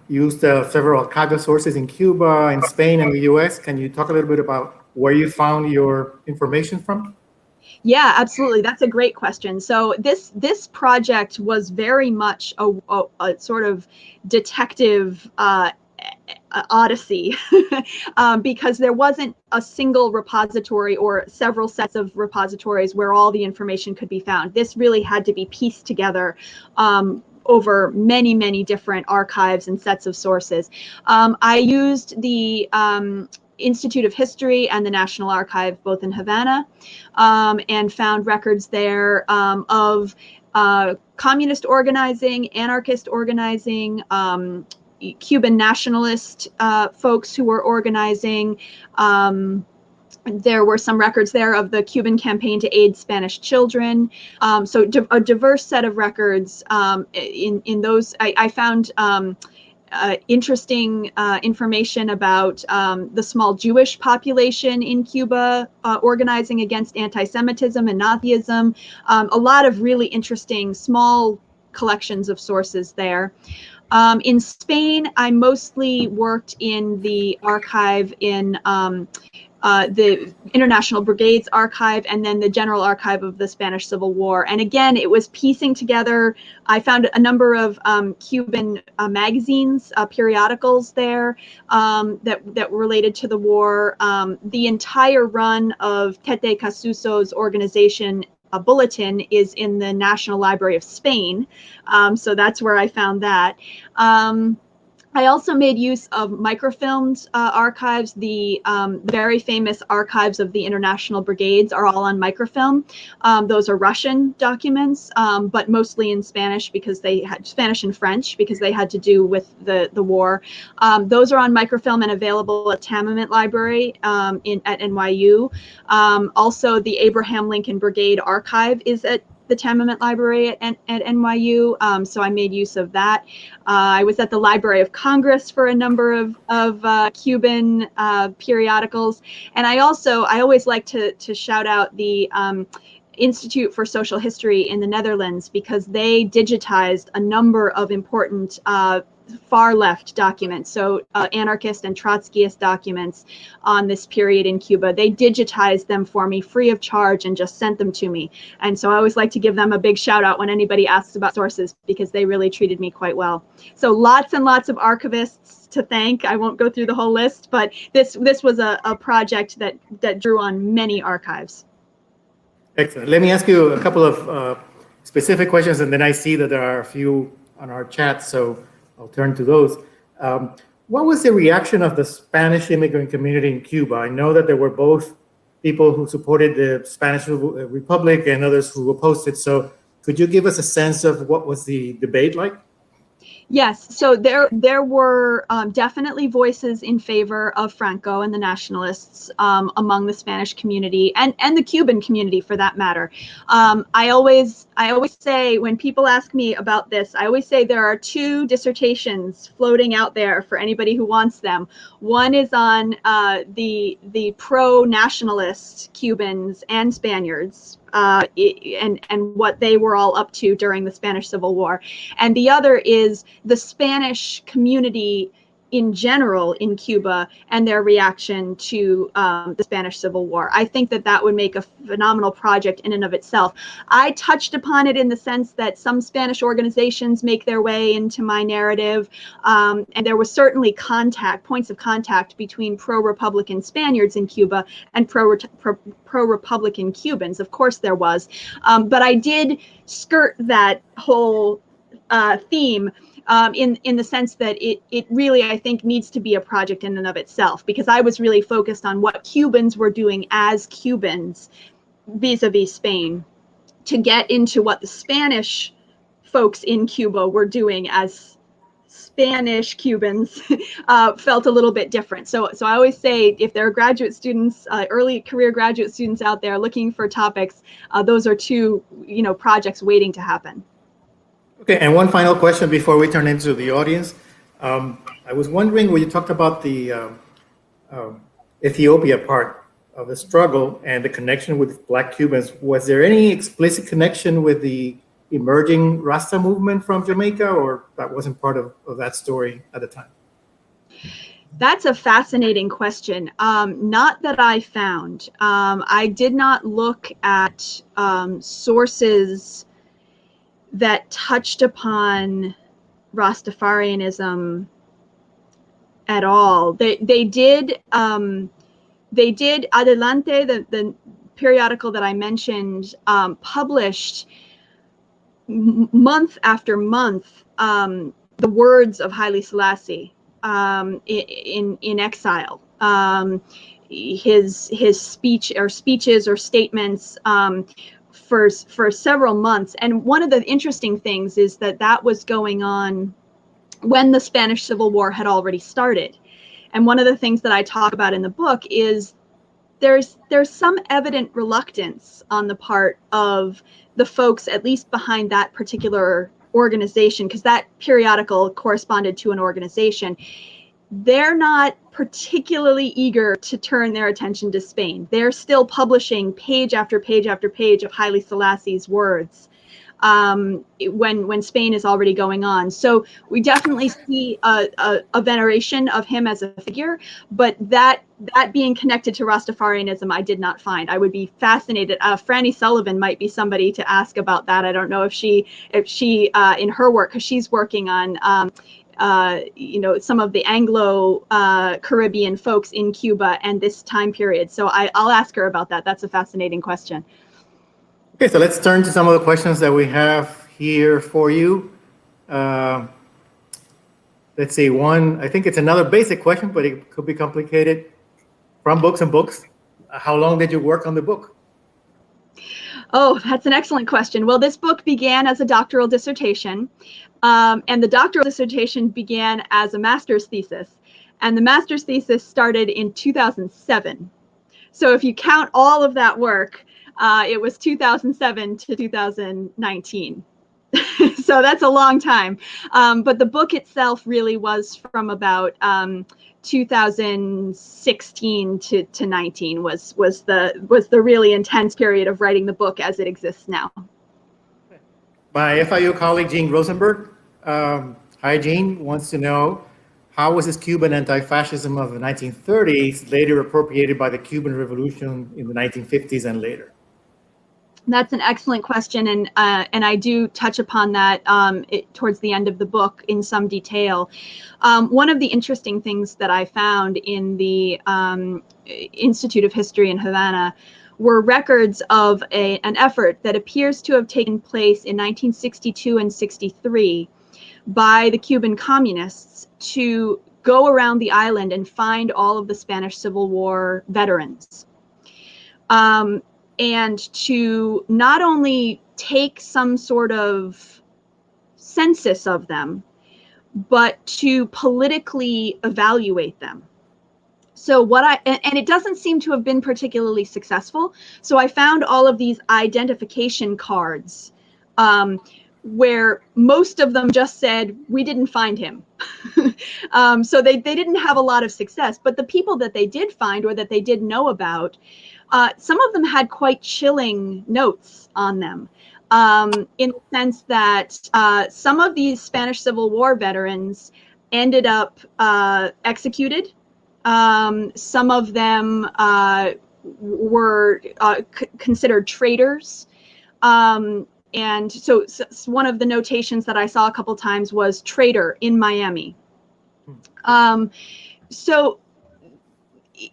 used several archival sources in Cuba, in Spain, and the US. Can you talk a little bit about where you found your information from? Yeah, absolutely. That's a great question. So this project was very much a sort of detective odyssey because there wasn't a single repository or several sets of repositories where all the information could be found. This really had to be pieced together over many, many different archives and sets of sources. I used the Institute of History and the National Archive, both in Havana, and found records there of communist organizing, anarchist organizing, Cuban nationalist folks who were organizing. There were some records there of the Cuban campaign to aid Spanish children. So a diverse set of records. In those, I found interesting information about the small Jewish population in Cuba organizing against anti-Semitism and Nazism. A lot of really interesting small collections of sources there. In Spain, I mostly worked in the archive in the International Brigade's archive, and then the General Archive of the Spanish Civil War. And again, it was piecing together. I found a number of Cuban magazines, periodicals there that related to the war. The entire run of Tete Casuso's organization, a bulletin, is in the National Library of Spain. So that's where I found that. I also made use of Microfilmed Archives. The very famous archives of the International Brigades are all on microfilm. Those are Russian documents, but mostly in Spanish, because they had Spanish and French, because they had to do with the war. Those are on microfilm and available at Tamiment Library at NYU. Also, the Abraham Lincoln Brigade archive is at the Tamiment Library at NYU, so I made use of that. I was at the Library of Congress for a number of Cuban periodicals, and I always like to shout out the Institute for Social History in the Netherlands, because they digitized a number of important far left documents, so anarchist and Trotskyist documents on this period in Cuba. They digitized them for me free of charge and just sent them to me. And so I always like to give them a big shout out when anybody asks about sources, because they really treated me quite well. So lots and lots of archivists to thank. I won't go through the whole list, but this was a project that drew on many archives. Excellent. Let me ask you a couple of specific questions, and then I see that there are a few on our chat, so I'll turn to those. What was the reaction of the Spanish immigrant community in Cuba? I know that there were both people who supported the Spanish Republic and others who opposed it. So could you give us a sense of what was the debate like? Yes, so there were definitely voices in favor of Franco and the nationalists among the Spanish community and the Cuban community, for that matter. I always say, when people ask me about this, I always say there are two dissertations floating out there for anybody who wants them. One is on the pro-nationalist Cubans and Spaniards, and what they were all up to during the Spanish Civil War. And the other is the Spanish community in general in Cuba and their reaction to the Spanish Civil War. I think that would make a phenomenal project in and of itself. I touched upon it in the sense that some Spanish organizations make their way into my narrative, and there was certainly points of contact between pro-Republican Spaniards in Cuba and pro-Republican Cubans. Of course there was, but I did skirt that whole theme in the sense that it really, I think, needs to be a project in and of itself, because I was really focused on what Cubans were doing as Cubans vis-a-vis Spain, to get into what the Spanish folks in Cuba were doing as Spanish Cubans felt a little bit different. So I always say, if there are graduate students, early career graduate students out there looking for topics, those are two, projects waiting to happen. Okay, and one final question before we turn into the audience. I was wondering, when you talked about the Ethiopia part of the struggle and the connection with Black Cubans, was there any explicit connection with the emerging Rasta movement from Jamaica, or that wasn't part of that story at the time? That's a fascinating question. Not that I found. I did not look at sources that touched upon Rastafarianism at all. They did Adelante, the periodical that I mentioned, published month after month the words of Haile Selassie in exile. His speeches or statements for several months. And one of the interesting things is that was going on when the Spanish Civil War had already started. And one of the things that I talk about in the book is there's some evident reluctance on the part of the folks, at least behind that particular organization, because that periodical corresponded to an organization. They're not particularly eager to turn their attention to Spain. They're still publishing page after page after page of Haile Selassie's words when Spain is already going on. So we definitely see a veneration of him as a figure, but that being connected to Rastafarianism, I did not find. I would be fascinated. Franny Sullivan might be somebody to ask about that. I don't know if she in her work, because she's working on some of the Anglo Caribbean folks in Cuba and this time period. So I'll ask her about that. That's a fascinating question. Okay, so let's turn to some of the questions that we have here for you. Let's see, one, I think it's another basic question, but it could be complicated. From Books and Books, how long did you work on the book? Oh, that's an excellent question. Well, this book began as a doctoral dissertation, and the doctoral dissertation began as a master's thesis, and the master's thesis started in 2007. So if you count all of that work, it was 2007 to 2019. So that's a long time. But the book itself really was from about 2016 to 19 was the really intense period of writing the book as it exists now. My FIU colleague, Jean Rosenberg, hi Jean, wants to know, how was this Cuban anti-fascism of the 1930s later appropriated by the Cuban Revolution in the 1950s and later? That's an excellent question, and I do touch upon that towards the end of the book in some detail. One of the interesting things that I found in the Institute of History in Havana were records of an effort that appears to have taken place in 1962 and 63 by the Cuban communists to go around the island and find all of the Spanish Civil War veterans. And to not only take some sort of census of them, but to politically evaluate them. So and it doesn't seem to have been particularly successful. So I found all of these identification cards where most of them just said, we didn't find him. So they didn't have a lot of success, but the people that they did find or that they did know about, some of them had quite chilling notes on them. In the sense that some of these Spanish Civil War veterans ended up executed. Some of them were considered traitors. And so one of the notations that I saw a couple times was traitor in Miami. So,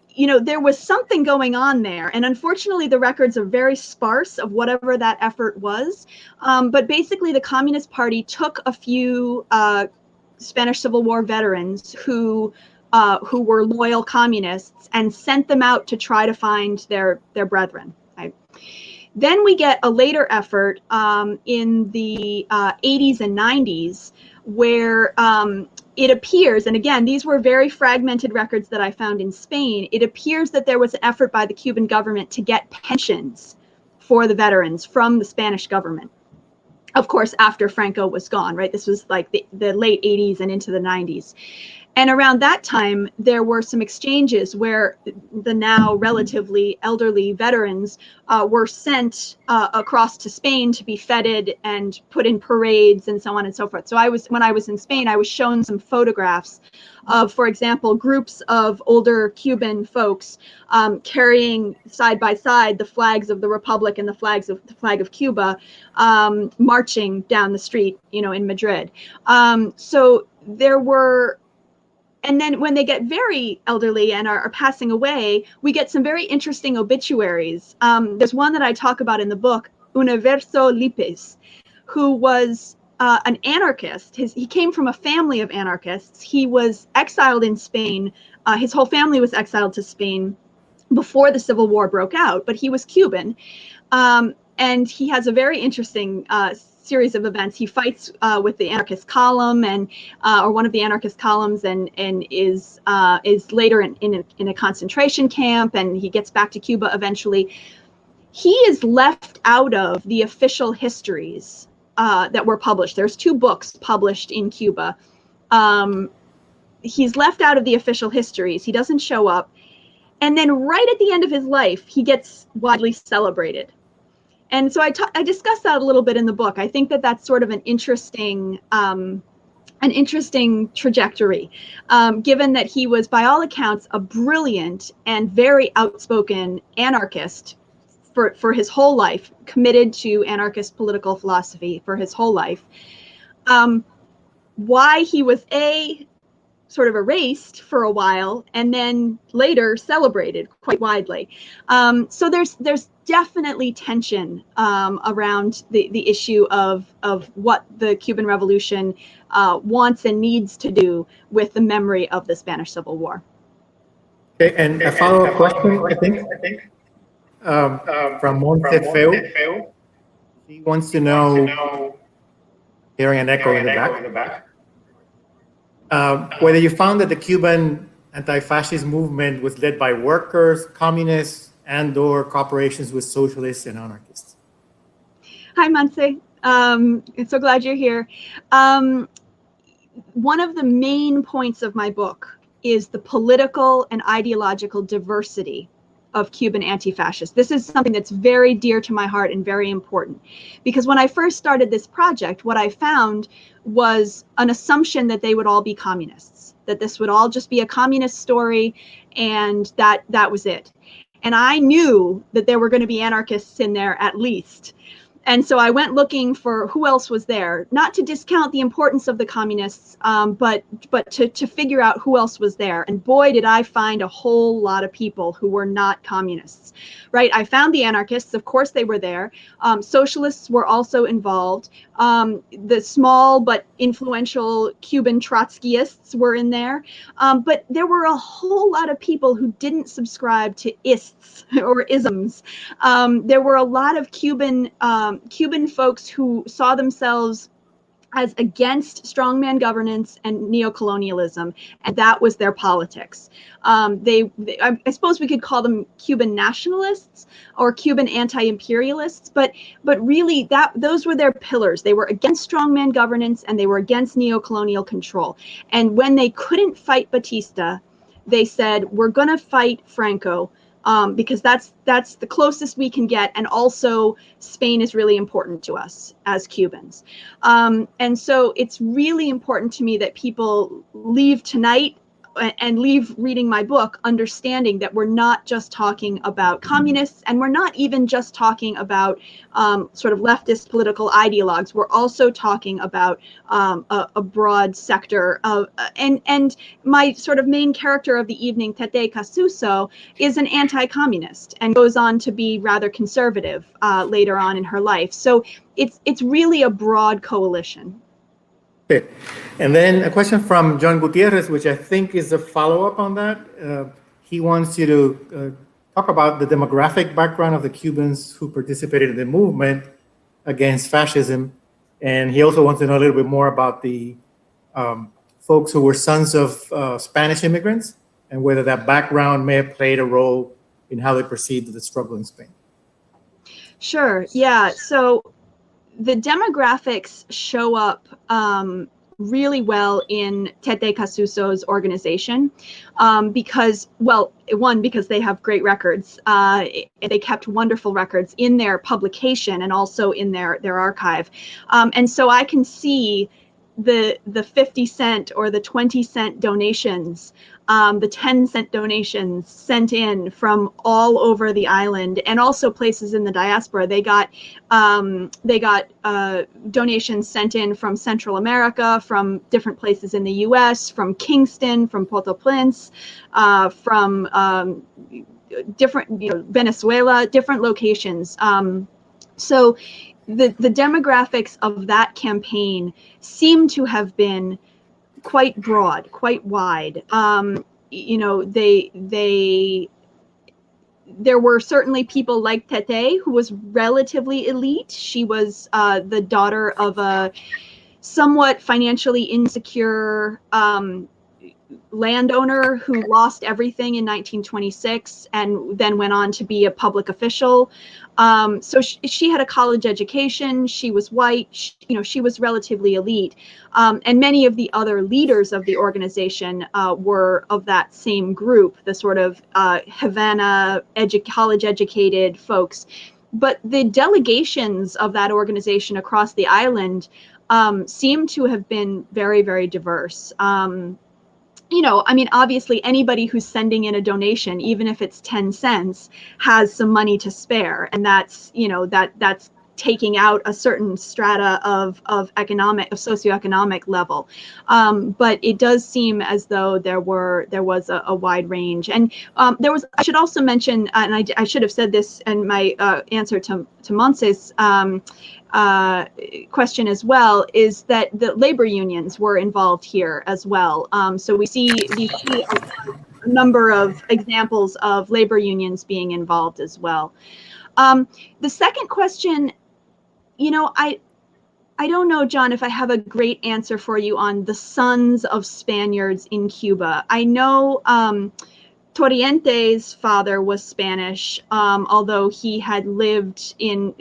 you know, there was something going on there. And unfortunately, the records are very sparse of whatever that effort was. But basically, the Communist Party took a few Spanish Civil War veterans who were loyal communists and sent them out to try to find their brethren. Right? Then we get a later effort in the 80s and 90s where it appears, and again, these were very fragmented records that I found in Spain, it appears that there was an effort by the Cuban government to get pensions for the veterans from the Spanish government. Of course, after Franco was gone, right? This was like the late 80s and into the 90s. And around that time, there were some exchanges where the now relatively elderly veterans were sent across to Spain to be feted and put in parades and so on and so forth. So when I was in Spain, I was shown some photographs of, for example, groups of older Cuban folks carrying side by side the flags of the Republic and the flag of Cuba, marching down the street, you know, in Madrid. So there were. And then when they get very elderly and are passing away, we get some very interesting obituaries. There's one that I talk about in the book, Universo Lipes, who was an anarchist. He came from a family of anarchists. He was exiled in Spain. His whole family was exiled to Spain before the Civil War broke out, but he was Cuban. And he has a very interesting series of events. He fights with the anarchist column or one of the anarchist columns and is later in a concentration camp, and he gets back to Cuba eventually. He is left out of the official histories that were published. There's 2 books published in Cuba. He's left out of the official histories. He doesn't show up. And then right at the end of his life, he gets widely celebrated. And so I discuss that a little bit in the book. I think that that's sort of an interesting trajectory, given that he was, by all accounts, a brilliant and very outspoken anarchist for his whole life, committed to anarchist political philosophy for his whole life. Why he was sort of erased for a while and then later celebrated quite widely. So there's definitely tension around the issue of what the Cuban Revolution wants and needs to do with the memory of the Spanish Civil War. Okay, and a follow-up question, I think, from Montefeu. He wants to know, hearing an echo in the back, whether you found that the Cuban anti-fascist movement was led by workers, communists, and/or cooperations with socialists and anarchists. Hi, Monse. I'm so glad you're here. One of the main points of my book is the political and ideological diversity of Cuban anti-fascists. This is something that's very dear to my heart and very important, because when I first started this project, what I found was an assumption that they would all be communists, that this would all just be a communist story, and that was it. And I knew that there were going to be anarchists in there at least. And so I went looking for who else was there, not to discount the importance of the communists, but to figure out who else was there. And boy, did I find a whole lot of people who were not communists, right? I found the anarchists, of course they were there. Socialists were also involved. The small but influential Cuban Trotskyists were in there. But there were a whole lot of people who didn't subscribe to ists or isms. There were a lot of Cuban folks who saw themselves as against strongman governance and neocolonialism, and that was their politics. I suppose we could call them Cuban nationalists or Cuban anti-imperialists, but really those were their pillars. They were against strongman governance and they were against neocolonial control. And when they couldn't fight Batista, they said, we're going to fight Franco. Because that's the closest we can get, and also Spain is really important to us as Cubans. And so it's really important to me that people leave tonight and leave reading my book understanding that we're not just talking about communists, and we're not even just talking about sort of leftist political ideologues. We're also talking about a broad sector of, and my sort of main character of the evening, Tete Casuso, is an anti-communist and goes on to be rather conservative later on in her life. So it's really a broad coalition. Okay. And then a question from John Gutierrez, which I think is a follow-up on that. He wants you to talk about the demographic background of the Cubans who participated in the movement against fascism. And he also wants to know a little bit more about the folks who were sons of Spanish immigrants and whether that background may have played a role in how they perceived the struggle in Spain. Sure, yeah. So the demographics show up really well in Tete Casuso's organization because, well, one, because they have great records. They kept wonderful records in their publication and also in their archive. And so I can see the 50-cent or the 20-cent donations, the 10-cent donations sent in from all over the island, and also places in the diaspora. They got donations sent in from Central America, from different places in the U.S., from Kingston, from Port-au-Prince, from different, Venezuela, different locations. So the demographics of that campaign seem to have been quite broad, quite wide. There were certainly people like Tete, who was relatively elite. She was the daughter of a somewhat financially insecure landowner who lost everything in 1926 and then went on to be a public official. So she had a college education. She was white. She was relatively elite. And many of the other leaders of the organization were of that same group, the sort of Havana college-educated folks. But the delegations of that organization across the island seem to have been very, very diverse. Obviously anybody who's sending in a donation, even if it's 10 cents, has some money to spare. And that's taking out a certain strata of socioeconomic level. But it does seem as though there was a wide range. And I should also mention, and I should have said this in my answer to Montse's question as well, is that the labor unions were involved here as well. So we see a number of examples of labor unions being involved as well. The second question, I don't know, John, if I have a great answer for you on the sons of Spaniards in Cuba. I know Torriente's father was Spanish, although he had lived in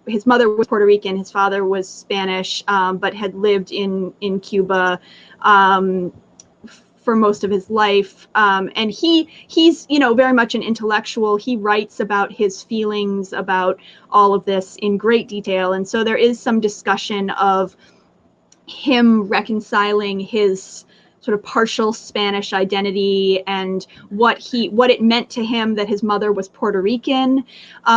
his mother was Puerto Rican, his father was Spanish, but had lived in Cuba for most of his life. And he's very much an intellectual. He writes about his feelings about all of this in great detail. And so there is some discussion of him reconciling his sort of partial Spanish identity and what it meant to him that his mother was Puerto Rican.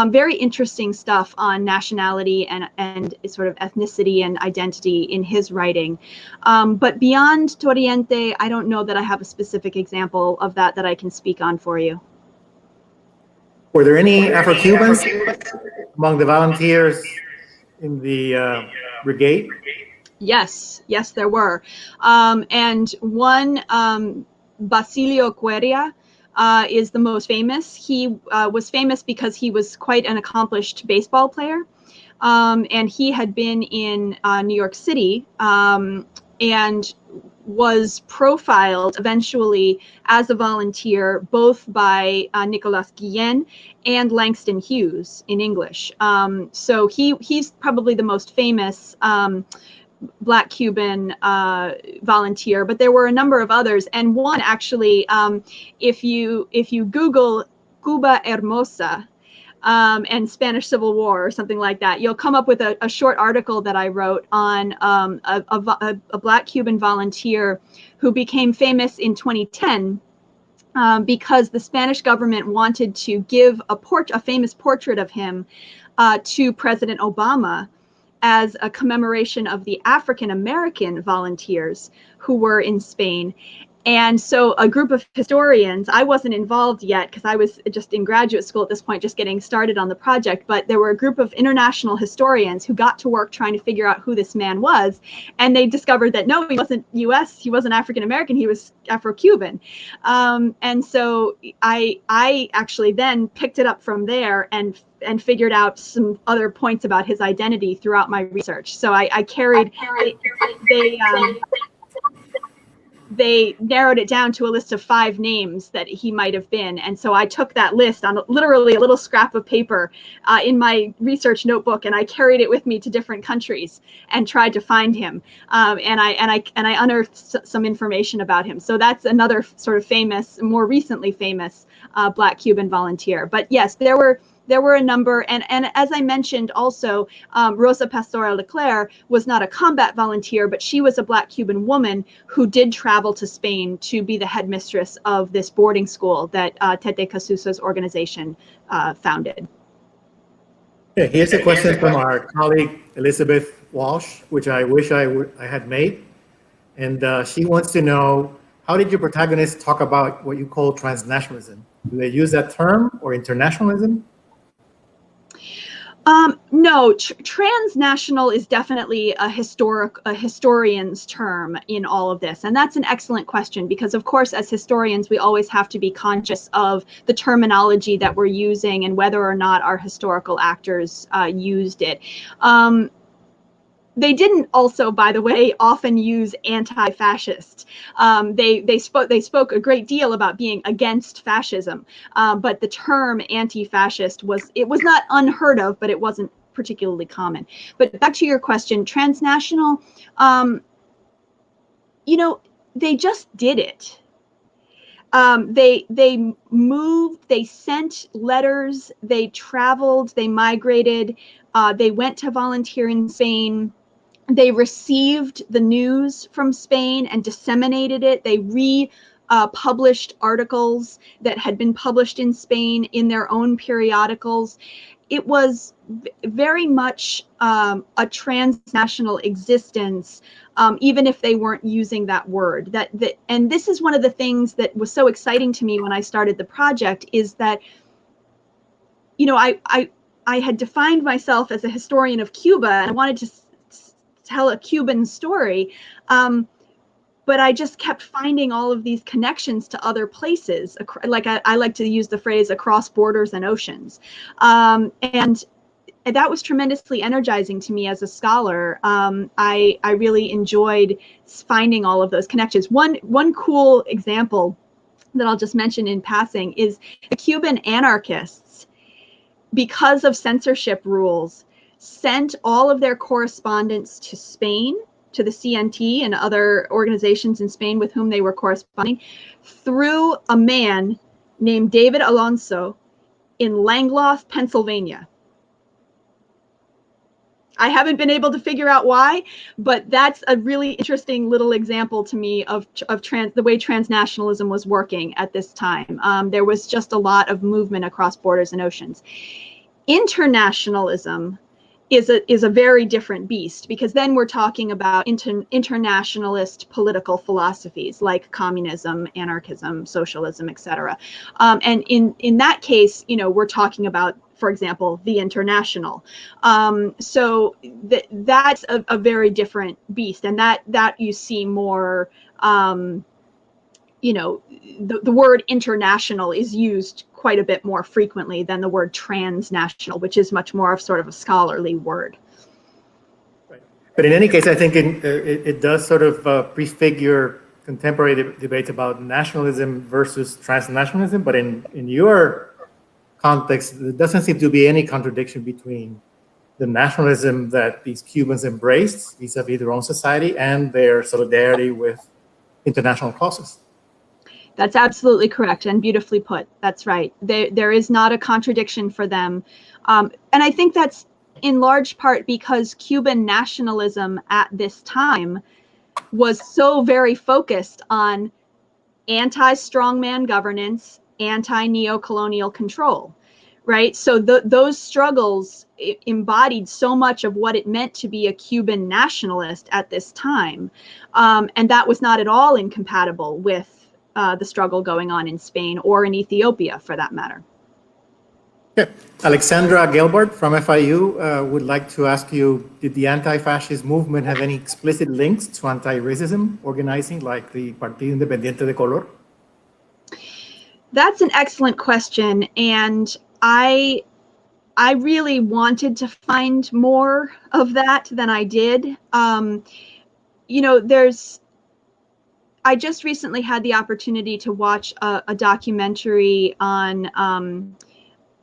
Very interesting stuff on nationality and sort of ethnicity and identity in his writing. But beyond Torriente, I don't know that I have a specific example of that I can speak on for you. Were there any Afro-Cubans among the volunteers in the brigade? Yes, there were. And one, Basilio Cueria, is the most famous. He was famous because he was quite an accomplished baseball player. and he had been in New York City and was profiled eventually as a volunteer both by Nicolas Guillen and Langston Hughes in English. So he's probably the most famous Black Cuban volunteer, but there were a number of others, and one actually, if you Google Cuba Hermosa and Spanish Civil War or something like that, you'll come up with a short article that I wrote on a Black Cuban volunteer who became famous in 2010 because the Spanish government wanted to give a famous portrait of him to President Obama as a commemoration of the African American volunteers who were in Spain. And so a group of historians, I wasn't involved yet because I was just in graduate school at this point, just getting started on the project, but there were a group of international historians who got to work trying to figure out who this man was. And they discovered that no, he wasn't US, he wasn't African American, he was Afro-Cuban. And so I actually then picked it up from there and figured out some other points about his identity throughout my research. So I carried, they narrowed it down to a list of 5 names that he might have been. And so I took that list on literally a little scrap of paper in my research notebook, and I carried it with me to different countries and tried to find him. And I unearthed some information about him. So that's another sort of famous, more recently famous Black Cuban volunteer. But yes, there were a number, and as I mentioned also, Rosa Pastora Leclerc was not a combat volunteer, but she was a Black Cuban woman who did travel to Spain to be the headmistress of this boarding school that Tete Casusa's organization founded. Okay, here's a question from our colleague Elizabeth Walsh, which I wish I had made. And she wants to know, how did your protagonists talk about what you call transnationalism? Do they use that term, or internationalism? No, transnational is definitely a historian's term in all of this. And that's an excellent question because, of course, as historians, we always have to be conscious of the terminology that we're using and whether or not our historical actors used it. They didn't also, by the way, often use anti-fascist. They spoke a great deal about being against fascism, but the term anti-fascist was not unheard of, but it wasn't particularly common. But back to your question, transnational, they just did it. They moved, they sent letters, they traveled, they migrated, they went to volunteer in Spain. They received the news from Spain and disseminated it. They republished articles that had been published in Spain in their own periodicals. It was very much a transnational existence, even if they weren't using that word. And this is one of the things that was so exciting to me when I started the project, is that, I had defined myself as a historian of Cuba, and I wanted to tell a Cuban story, but I just kept finding all of these connections to other places. Like I like to use the phrase across borders and oceans, and that was tremendously energizing to me as a scholar. I really enjoyed finding all of those connections. One cool example that I'll just mention in passing is the Cuban anarchists, because of censorship rules, sent all of their correspondence to Spain, to the CNT and other organizations in Spain with whom they were corresponding, through a man named David Alonso in Langloth, Pennsylvania. I haven't been able to figure out why, but that's a really interesting little example to me of the way transnationalism was working at this time. There was just a lot of movement across borders and oceans. Internationalism is a very different beast, because then we're talking about internationalist political philosophies like communism, anarchism, socialism, etc. And in that case, we're talking about, for example, the International. So that's a very different beast, and that you see more. The word international is used quite a bit more frequently than the word transnational, which is much more of sort of a scholarly word. Right. But in any case, I think it does sort of prefigure contemporary debates about nationalism versus transnationalism. But in your context, there doesn't seem to be any contradiction between the nationalism that these Cubans embraced vis-a-vis their own society and their solidarity with international causes. That's absolutely correct and beautifully put. That's right. There is not a contradiction for them. And I think that's in large part because Cuban nationalism at this time was so very focused on anti-strongman governance, anti-neocolonial control, right? So those struggles embodied so much of what it meant to be a Cuban nationalist at this time. And that was not at all incompatible with the struggle going on in Spain or in Ethiopia, for that matter. Okay. Alexandra Gelbart from FIU would like to ask you, did the anti-fascist movement have any explicit links to anti-racism organizing like the Partido Independiente de Color? That's an excellent question. And I really wanted to find more of that than I did. You know, I just recently had the opportunity to watch a documentary on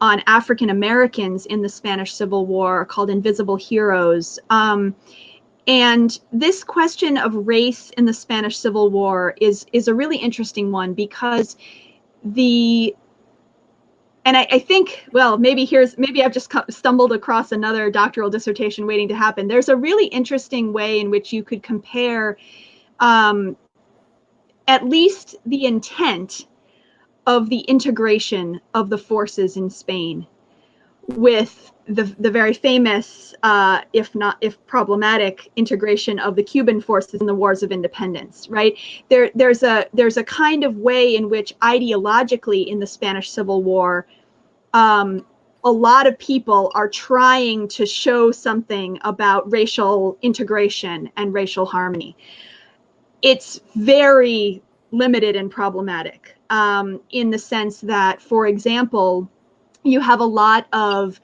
African Americans in the Spanish Civil War called Invisible Heroes. And this question of race in the Spanish Civil War is a really interesting one because I think, well, maybe I've just stumbled across another doctoral dissertation waiting to happen. There's a really interesting way in which you could compare at least the intent of the integration of the forces in Spain with the very famous, if problematic, integration of the Cuban forces in the wars of independence, right? There's a kind of way in which ideologically in the Spanish Civil War, a lot of people are trying to show something about racial integration and racial harmony. It's very limited and problematic in the sense that, for example, you have a lot of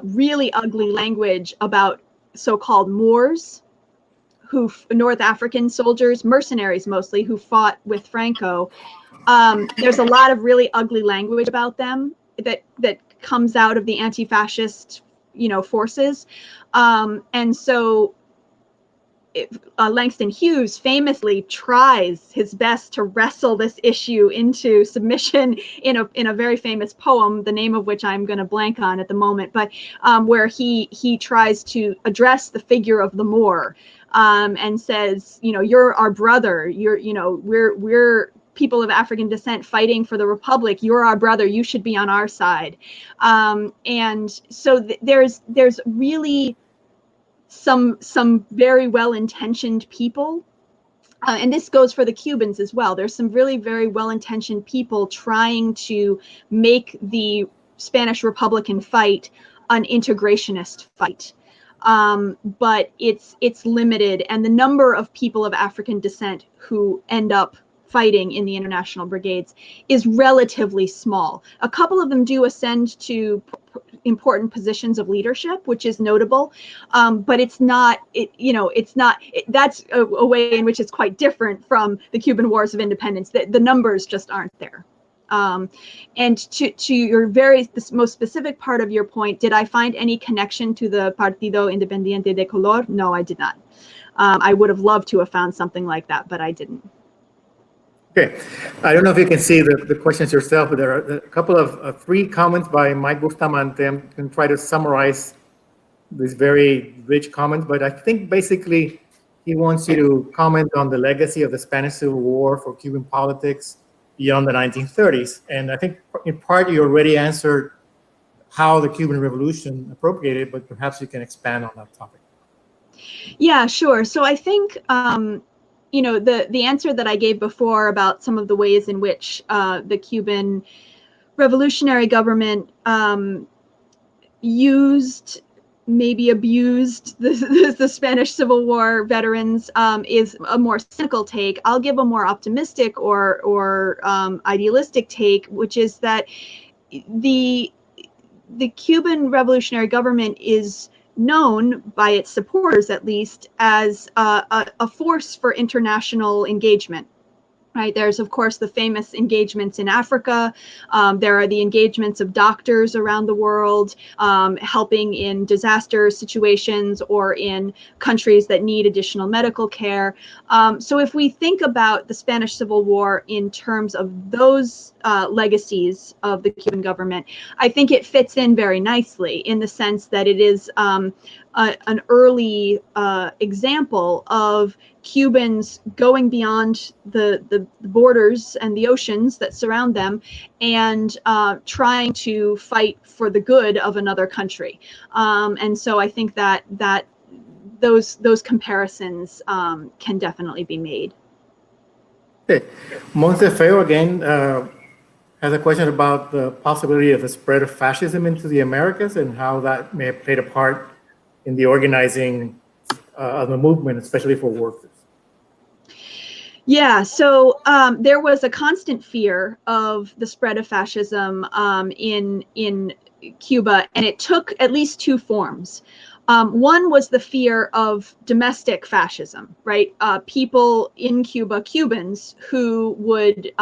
really ugly language about so-called Moors, North African soldiers, mercenaries mostly, who fought with Franco. There's a lot of really ugly language about them that comes out of the anti-fascist, forces, and so Langston Hughes famously tries his best to wrestle this issue into submission in a very famous poem, the name of which I'm going to blank on at the moment, but where he tries to address the figure of the Moor and says, you're our brother, we're people of African descent fighting for the Republic. You're our brother. You should be on our side. And so there's really some very well-intentioned people, and this goes for the Cubans as well. There's some really very well-intentioned people trying to make the Spanish Republican fight an integrationist fight, but it's limited, and the number of people of African descent who end up fighting in the international brigades is relatively small. A couple of them do ascend to important positions of leadership, which is notable, but it's not. That's a way in which it's quite different from the Cuban Wars of Independence. The numbers just aren't there. And to your most specific part of your point, did I find any connection to the Partido Independiente de Color? No, I did not. I would have loved to have found something like that, but I didn't. Okay, I don't know if you can see the questions yourself, but there are a couple of three comments by Mike Bustamante. I'm going to try to summarize these very rich comments, but I think basically he wants you to comment on the legacy of the Spanish Civil War for Cuban politics beyond the 1930s. And I think in part you already answered how the Cuban Revolution appropriated, but perhaps you can expand on that topic. Yeah, sure. So I think the answer that I gave before about some of the ways in which the Cuban revolutionary government used maybe abused the Spanish Civil War veterans is a more cynical take. I'll give a more optimistic or idealistic take, which is that the Cuban revolutionary government is known by its supporters, at least, as a force for international engagement. Right. There's, of course, the famous engagements in Africa. There are the engagements of doctors around the world, helping in disaster situations or in countries that need additional medical care. So if we think about the Spanish Civil War in terms of those legacies of the Cuban government, I think it fits in very nicely in the sense that it is an early example of Cubans going beyond the borders and the oceans that surround them and trying to fight for the good of another country. And so I think that those comparisons can definitely be made. Okay. Montefeo again has a question about the possibility of a spread of fascism into the Americas and how that may have played a part in the organizing of the movement, especially for workers. Yeah, so there was a constant fear of the spread of fascism in Cuba, and it took at least two forms. One was the fear of domestic fascism, right? People in Cuba, Cubans, who would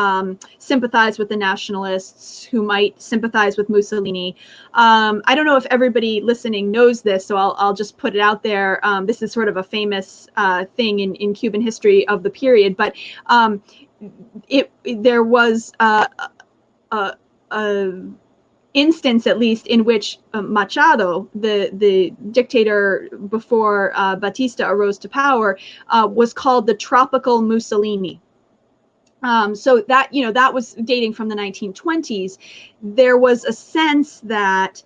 sympathize with the nationalists, who might sympathize with Mussolini. I don't know if everybody listening knows this, so I'll just put it out there. This is sort of a famous thing in Cuban history of the period, but there was a instance, at least, in which Machado, the dictator before Batista arose to power, was called the Tropical Mussolini. So that, that was dating from the 1920s. There was a sense that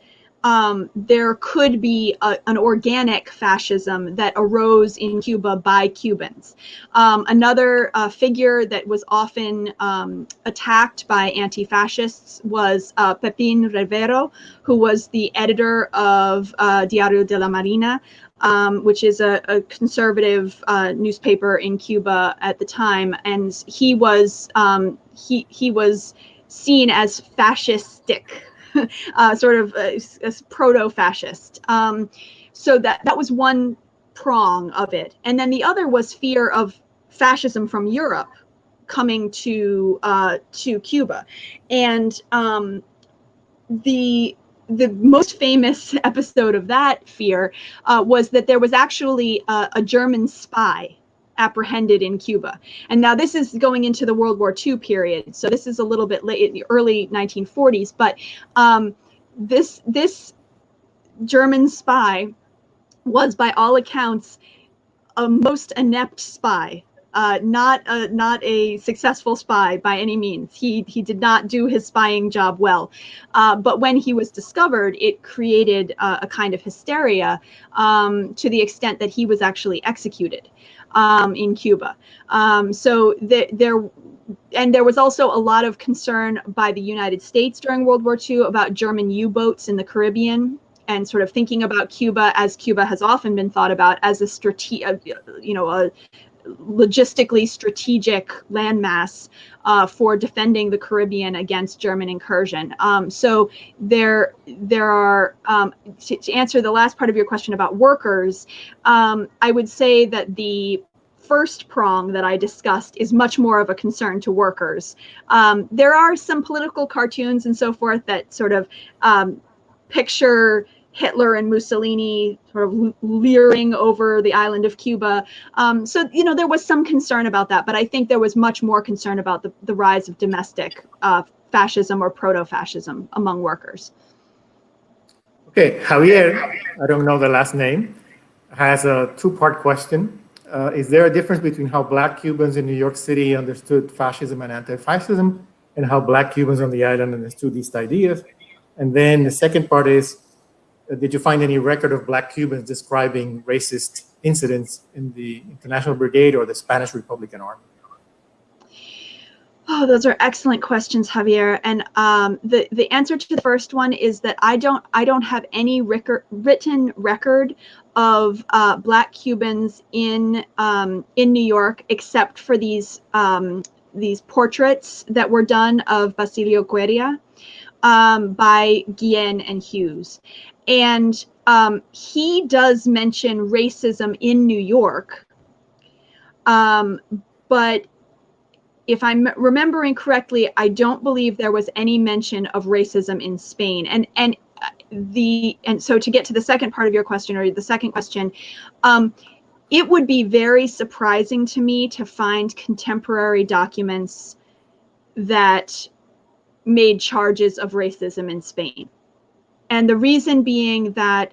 there could be an organic fascism that arose in Cuba by Cubans. Another figure that was often attacked by anti-fascists was Pepín Rivero, who was the editor of Diario de la Marina, which is a conservative newspaper in Cuba at the time, and he was seen as fascistic. Sort of as proto-fascist. So that was one prong of it. And then the other was fear of fascism from Europe coming to Cuba. And the most famous episode of that fear was that there was actually a German spy apprehended in Cuba. And now this is going into the World War II period. So this is a little bit late in the early 1940s, but this German spy was, by all accounts, a most inept spy. Not a successful spy by any means. He did not do his spying job well. But when he was discovered, it created a kind of hysteria to the extent that he was actually executed in Cuba. So there was also a lot of concern by the United States during World War II about German U-boats in the Caribbean, and sort of thinking about Cuba, as Cuba has often been thought about, as a logistically strategic landmass for defending the Caribbean against German incursion. So there are, to answer the last part of your question about workers, I would say that the first prong that I discussed is much more of a concern to workers. There are some political cartoons and so forth that sort of picture Hitler and Mussolini sort of leering over the island of Cuba. So, there was some concern about that, but I think there was much more concern about the rise of domestic fascism or proto-fascism among workers. Okay, Javier, I don't know the last name, has a two-part question. Is there a difference between how Black Cubans in New York City understood fascism and anti-fascism and how Black Cubans on the island understood these ideas? And then the second part is, did you find any record of Black Cubans describing racist incidents in the International Brigade or the Spanish Republican Army? Oh, those are excellent questions, Javier. And the answer to the first one is that I don't have any written record of Black Cubans in New York, except for these portraits that were done of Basilio Cueria by Guillen and Hughes, and he does mention racism in New York, but if I'm remembering correctly, I don't believe there was any mention of racism in Spain. And so to get to the second part of your question, or the second question, it would be very surprising to me to find contemporary documents that made charges of racism in Spain. And the reason being that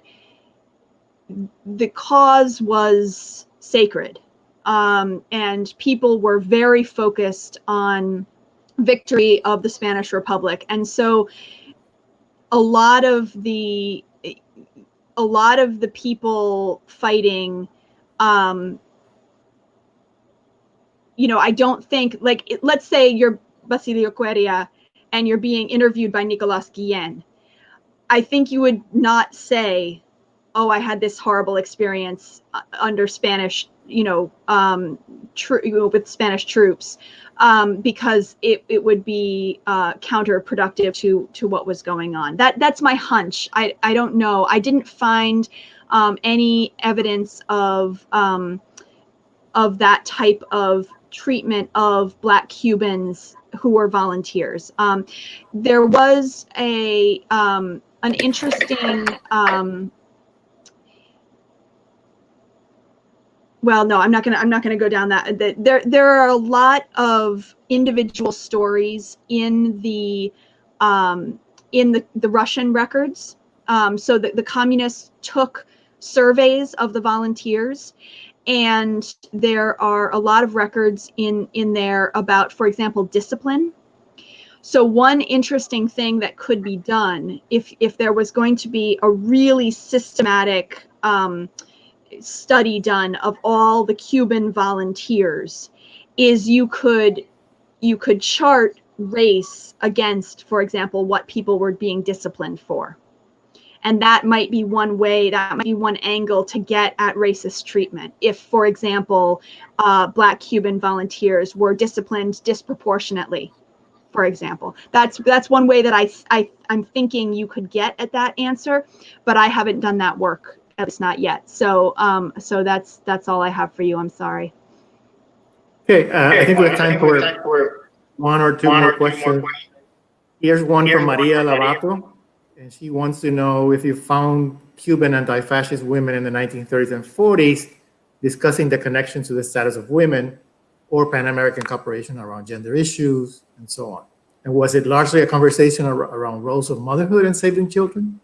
the cause was sacred. And people were very focused on victory of the Spanish Republic, and so a lot of the people fighting, I don't think, like, let's say you're Basilio Cueria and you're being interviewed by Nicolas Guillen. I think you would not say, oh, I had this horrible experience under Spanish, with Spanish troops, because it would be counterproductive to what was going on. That's my hunch. I don't know. I didn't find any evidence of that type of treatment of Black Cubans who were volunteers. There was an interesting. Well, no, I'm not gonna go down that. There are a lot of individual stories in the Russian records. So the communists took surveys of the volunteers, and there are a lot of records in there about, for example, discipline. So one interesting thing that could be done if there was going to be a really systematic study done of all the Cuban volunteers, is you could chart race against, for example, what people were being disciplined for. And that might be one way, that might be one angle to get at racist treatment. If, for example, Black Cuban volunteers were disciplined disproportionately, for example. That's one way that I'm thinking you could get at that answer, but I haven't done that work. At least not yet. So that's all I have for you. I'm sorry. Okay, I think we have time for one or two more questions. Here's one from Maria Lavato, and she wants to know if you found Cuban anti-fascist women in the 1930s and 40s discussing the connection to the status of women or Pan-American cooperation around gender issues and so on. And was it largely a conversation around roles of motherhood and saving children?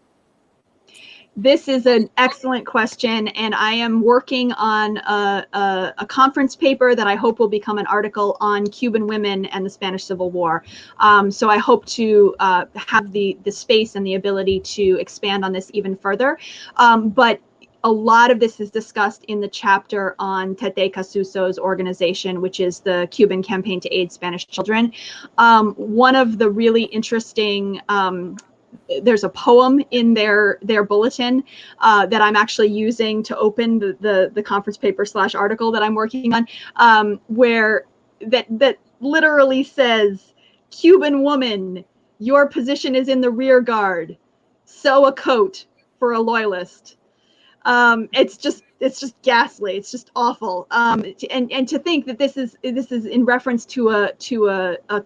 This is an excellent question, and I am working on a conference paper that I hope will become an article on Cuban women and the Spanish Civil War. So I hope to have the space and the ability to expand on this even further. But a lot of this is discussed in the chapter on Tete Casuso's organization, which is the Cuban Campaign to Aid Spanish Children. One of the really interesting there's a poem in their bulletin that I'm actually using to open the conference paper / article that I'm working on, where that literally says, "Cuban woman, your position is in the rear guard. Sew a coat for a loyalist." It's just ghastly. It's just awful. And to think that this is in reference to a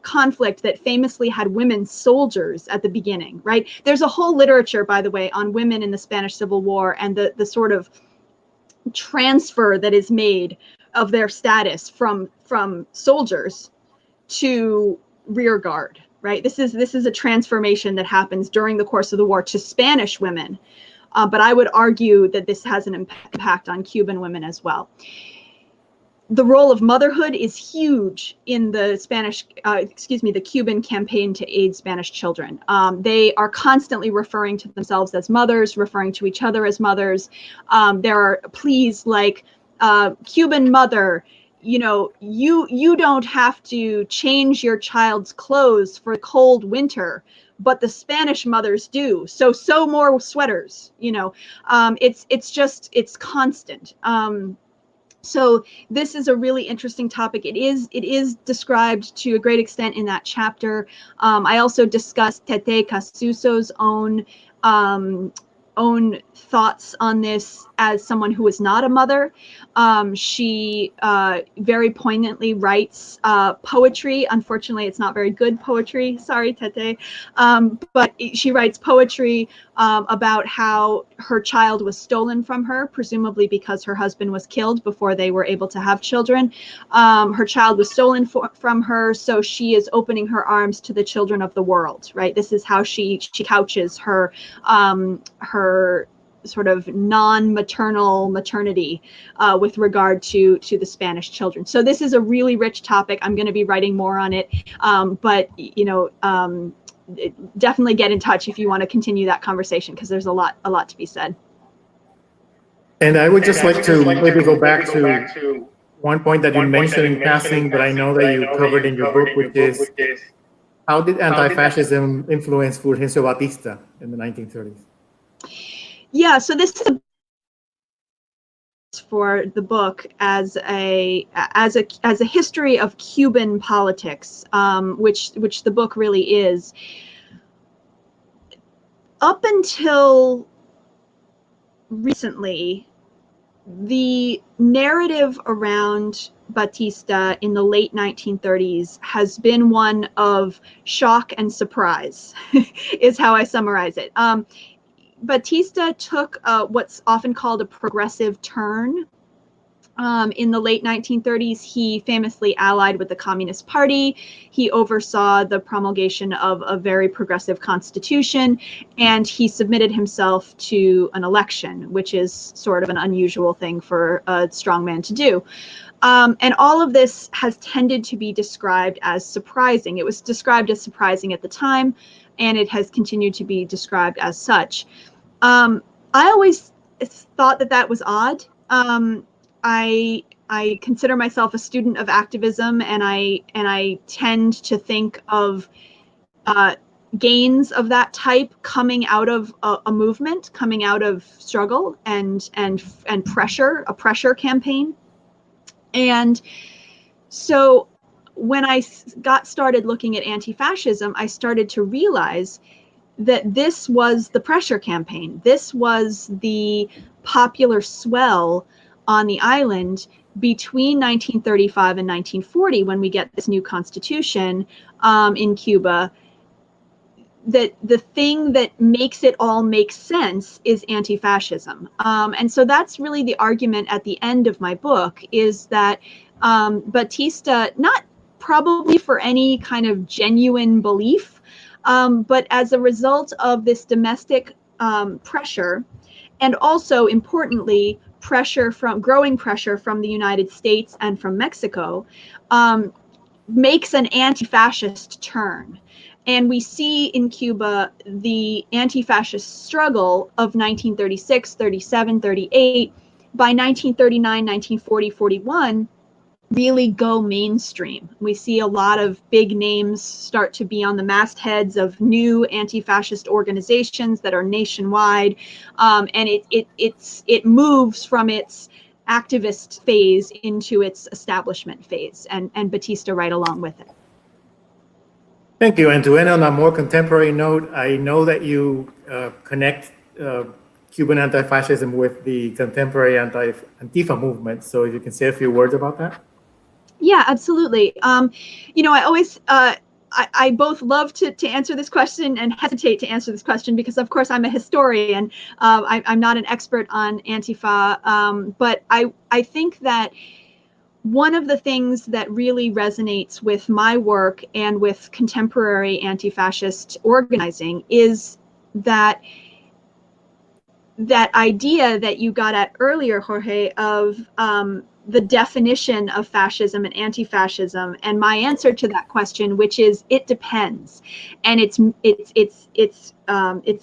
conflict that famously had women soldiers at the beginning, right? There's a whole literature, by the way, on women in the Spanish Civil War and the sort of transfer that is made of their status from soldiers to rear guard, right? This is a transformation that happens during the course of the war to Spanish women. But I would argue that this has an impact on Cuban women as well. The role of motherhood is huge in the the Cuban Campaign to Aid Spanish Children. They are constantly referring to themselves as mothers, referring to each other as mothers. There are pleas like, "Cuban mother, you know, you don't have to change your child's clothes for cold winter, but the Spanish mothers do. So sew more sweaters. You know, it's constant. So this is a really interesting topic. It is described to a great extent in that chapter. I also discussed Tete Casuso's own thoughts on this as someone who is not a mother. She very poignantly writes poetry. Unfortunately, it's not very good poetry. Sorry, Tete. But she writes poetry about how her child was stolen from her, presumably because her husband was killed before they were able to have children. Her child was stolen from her, so she is opening her arms to the children of the world, right? This is how she couches her sort of non-maternal maternity with regard to the Spanish children. So this is a really rich topic. I'm going to be writing more on it, but you know, definitely get in touch if you want to continue that conversation, because there's a lot to be said. And I would just like to maybe go back to one point that you mentioned in passing, but I know that you covered in your book, which is how did anti-fascism influence Fulgencio Batista in the 1930s? Yeah, so this is for the book as a history of Cuban politics, which the book really is. Up until recently, the narrative around Batista in the late 1930s has been one of shock and surprise, is how I summarize it. Batista took what's often called a progressive turn. In the late 1930s, he famously allied with the Communist Party. He oversaw the promulgation of a very progressive constitution, and he submitted himself to an election, which is sort of an unusual thing for a strongman to do. And all of this has tended to be described as surprising. It was described as surprising at the time, and it has continued to be described as such. I always thought that was odd. I consider myself a student of activism, and I tend to think of gains of that type coming out of a movement, coming out of struggle and pressure, a pressure campaign. And so when I got started looking at anti-fascism, I started to realize that this was the pressure campaign. This was the popular swell on the island between 1935 and 1940, when we get this new constitution in Cuba. That the thing that makes it all make sense is anti-fascism. And so that's really the argument at the end of my book, is that Batista, not probably for any kind of genuine belief, but as a result of this domestic pressure, and also importantly, growing pressure from the United States and from Mexico, makes an anti-fascist turn. And we see in Cuba the anti-fascist struggle of 1936, 37, 38. By 1939, 1940, 41, really go mainstream. We see a lot of big names start to be on the mastheads of new anti-fascist organizations that are nationwide, and it moves from its activist phase into its establishment phase, and Batista right along with it. Thank you. And to end on a more contemporary note, I know that you connect Cuban anti-fascism with the contemporary Antifa movement. So if you can say a few words about that. Yeah, absolutely. You know, I always, I both love to answer this question and hesitate to answer this question, because of course I'm a historian. I'm not an expert on Antifa, but I think that one of the things that really resonates with my work and with contemporary anti-fascist organizing is that idea that you got at earlier, Jorge, of the definition of fascism and anti-fascism, and my answer to that question, which is it depends, and it's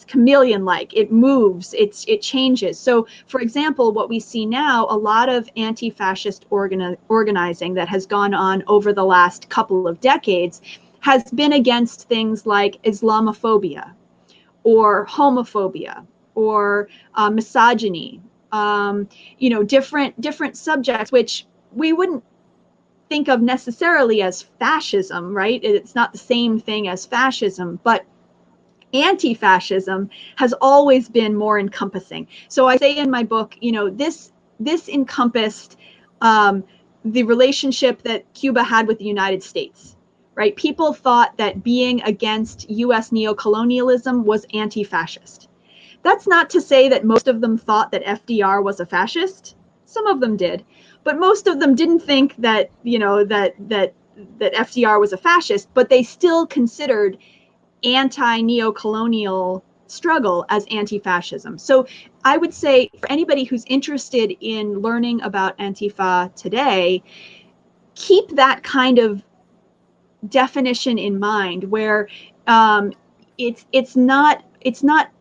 chameleon-like. It moves, it changes. So, for example, what we see now, a lot of anti-fascist organizing that has gone on over the last couple of decades has been against things like Islamophobia, or homophobia, or misogyny. Different subjects which we wouldn't think of necessarily as fascism, right? It's not the same thing as fascism, but anti-fascism has always been more encompassing. So I say in my book, this encompassed the relationship that Cuba had with the United States, right? People thought that being against US neocolonialism was anti-fascist. That's not to say that most of them thought that FDR was a fascist. Some of them did, but most of them didn't think that, that FDR was a fascist, but they still considered anti-neocolonial struggle as anti-fascism. So I would say for anybody who's interested in learning about Antifa today, keep that kind of definition in mind, where it's not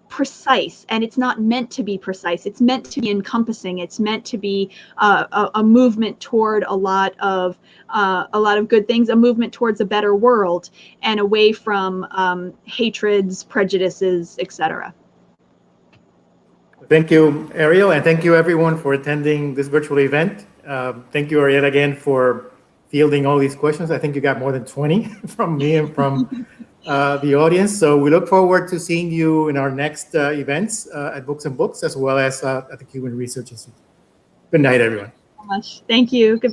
precise, and it's not meant to be precise. It's meant to be encompassing. It's meant to be a movement toward a lot of good things, a movement towards a better world, and away from hatreds, prejudices, etc. Thank you, Ariel, and thank you everyone for attending this virtual event. Thank you, Ariel, again for fielding all these questions. I think you got more than 20 from me and from the audience. So we look forward to seeing you in our next events at Books and Books, as well as at the Cuban Research Institute. Good night, everyone. Thank you so much. Thank you. Goodbye.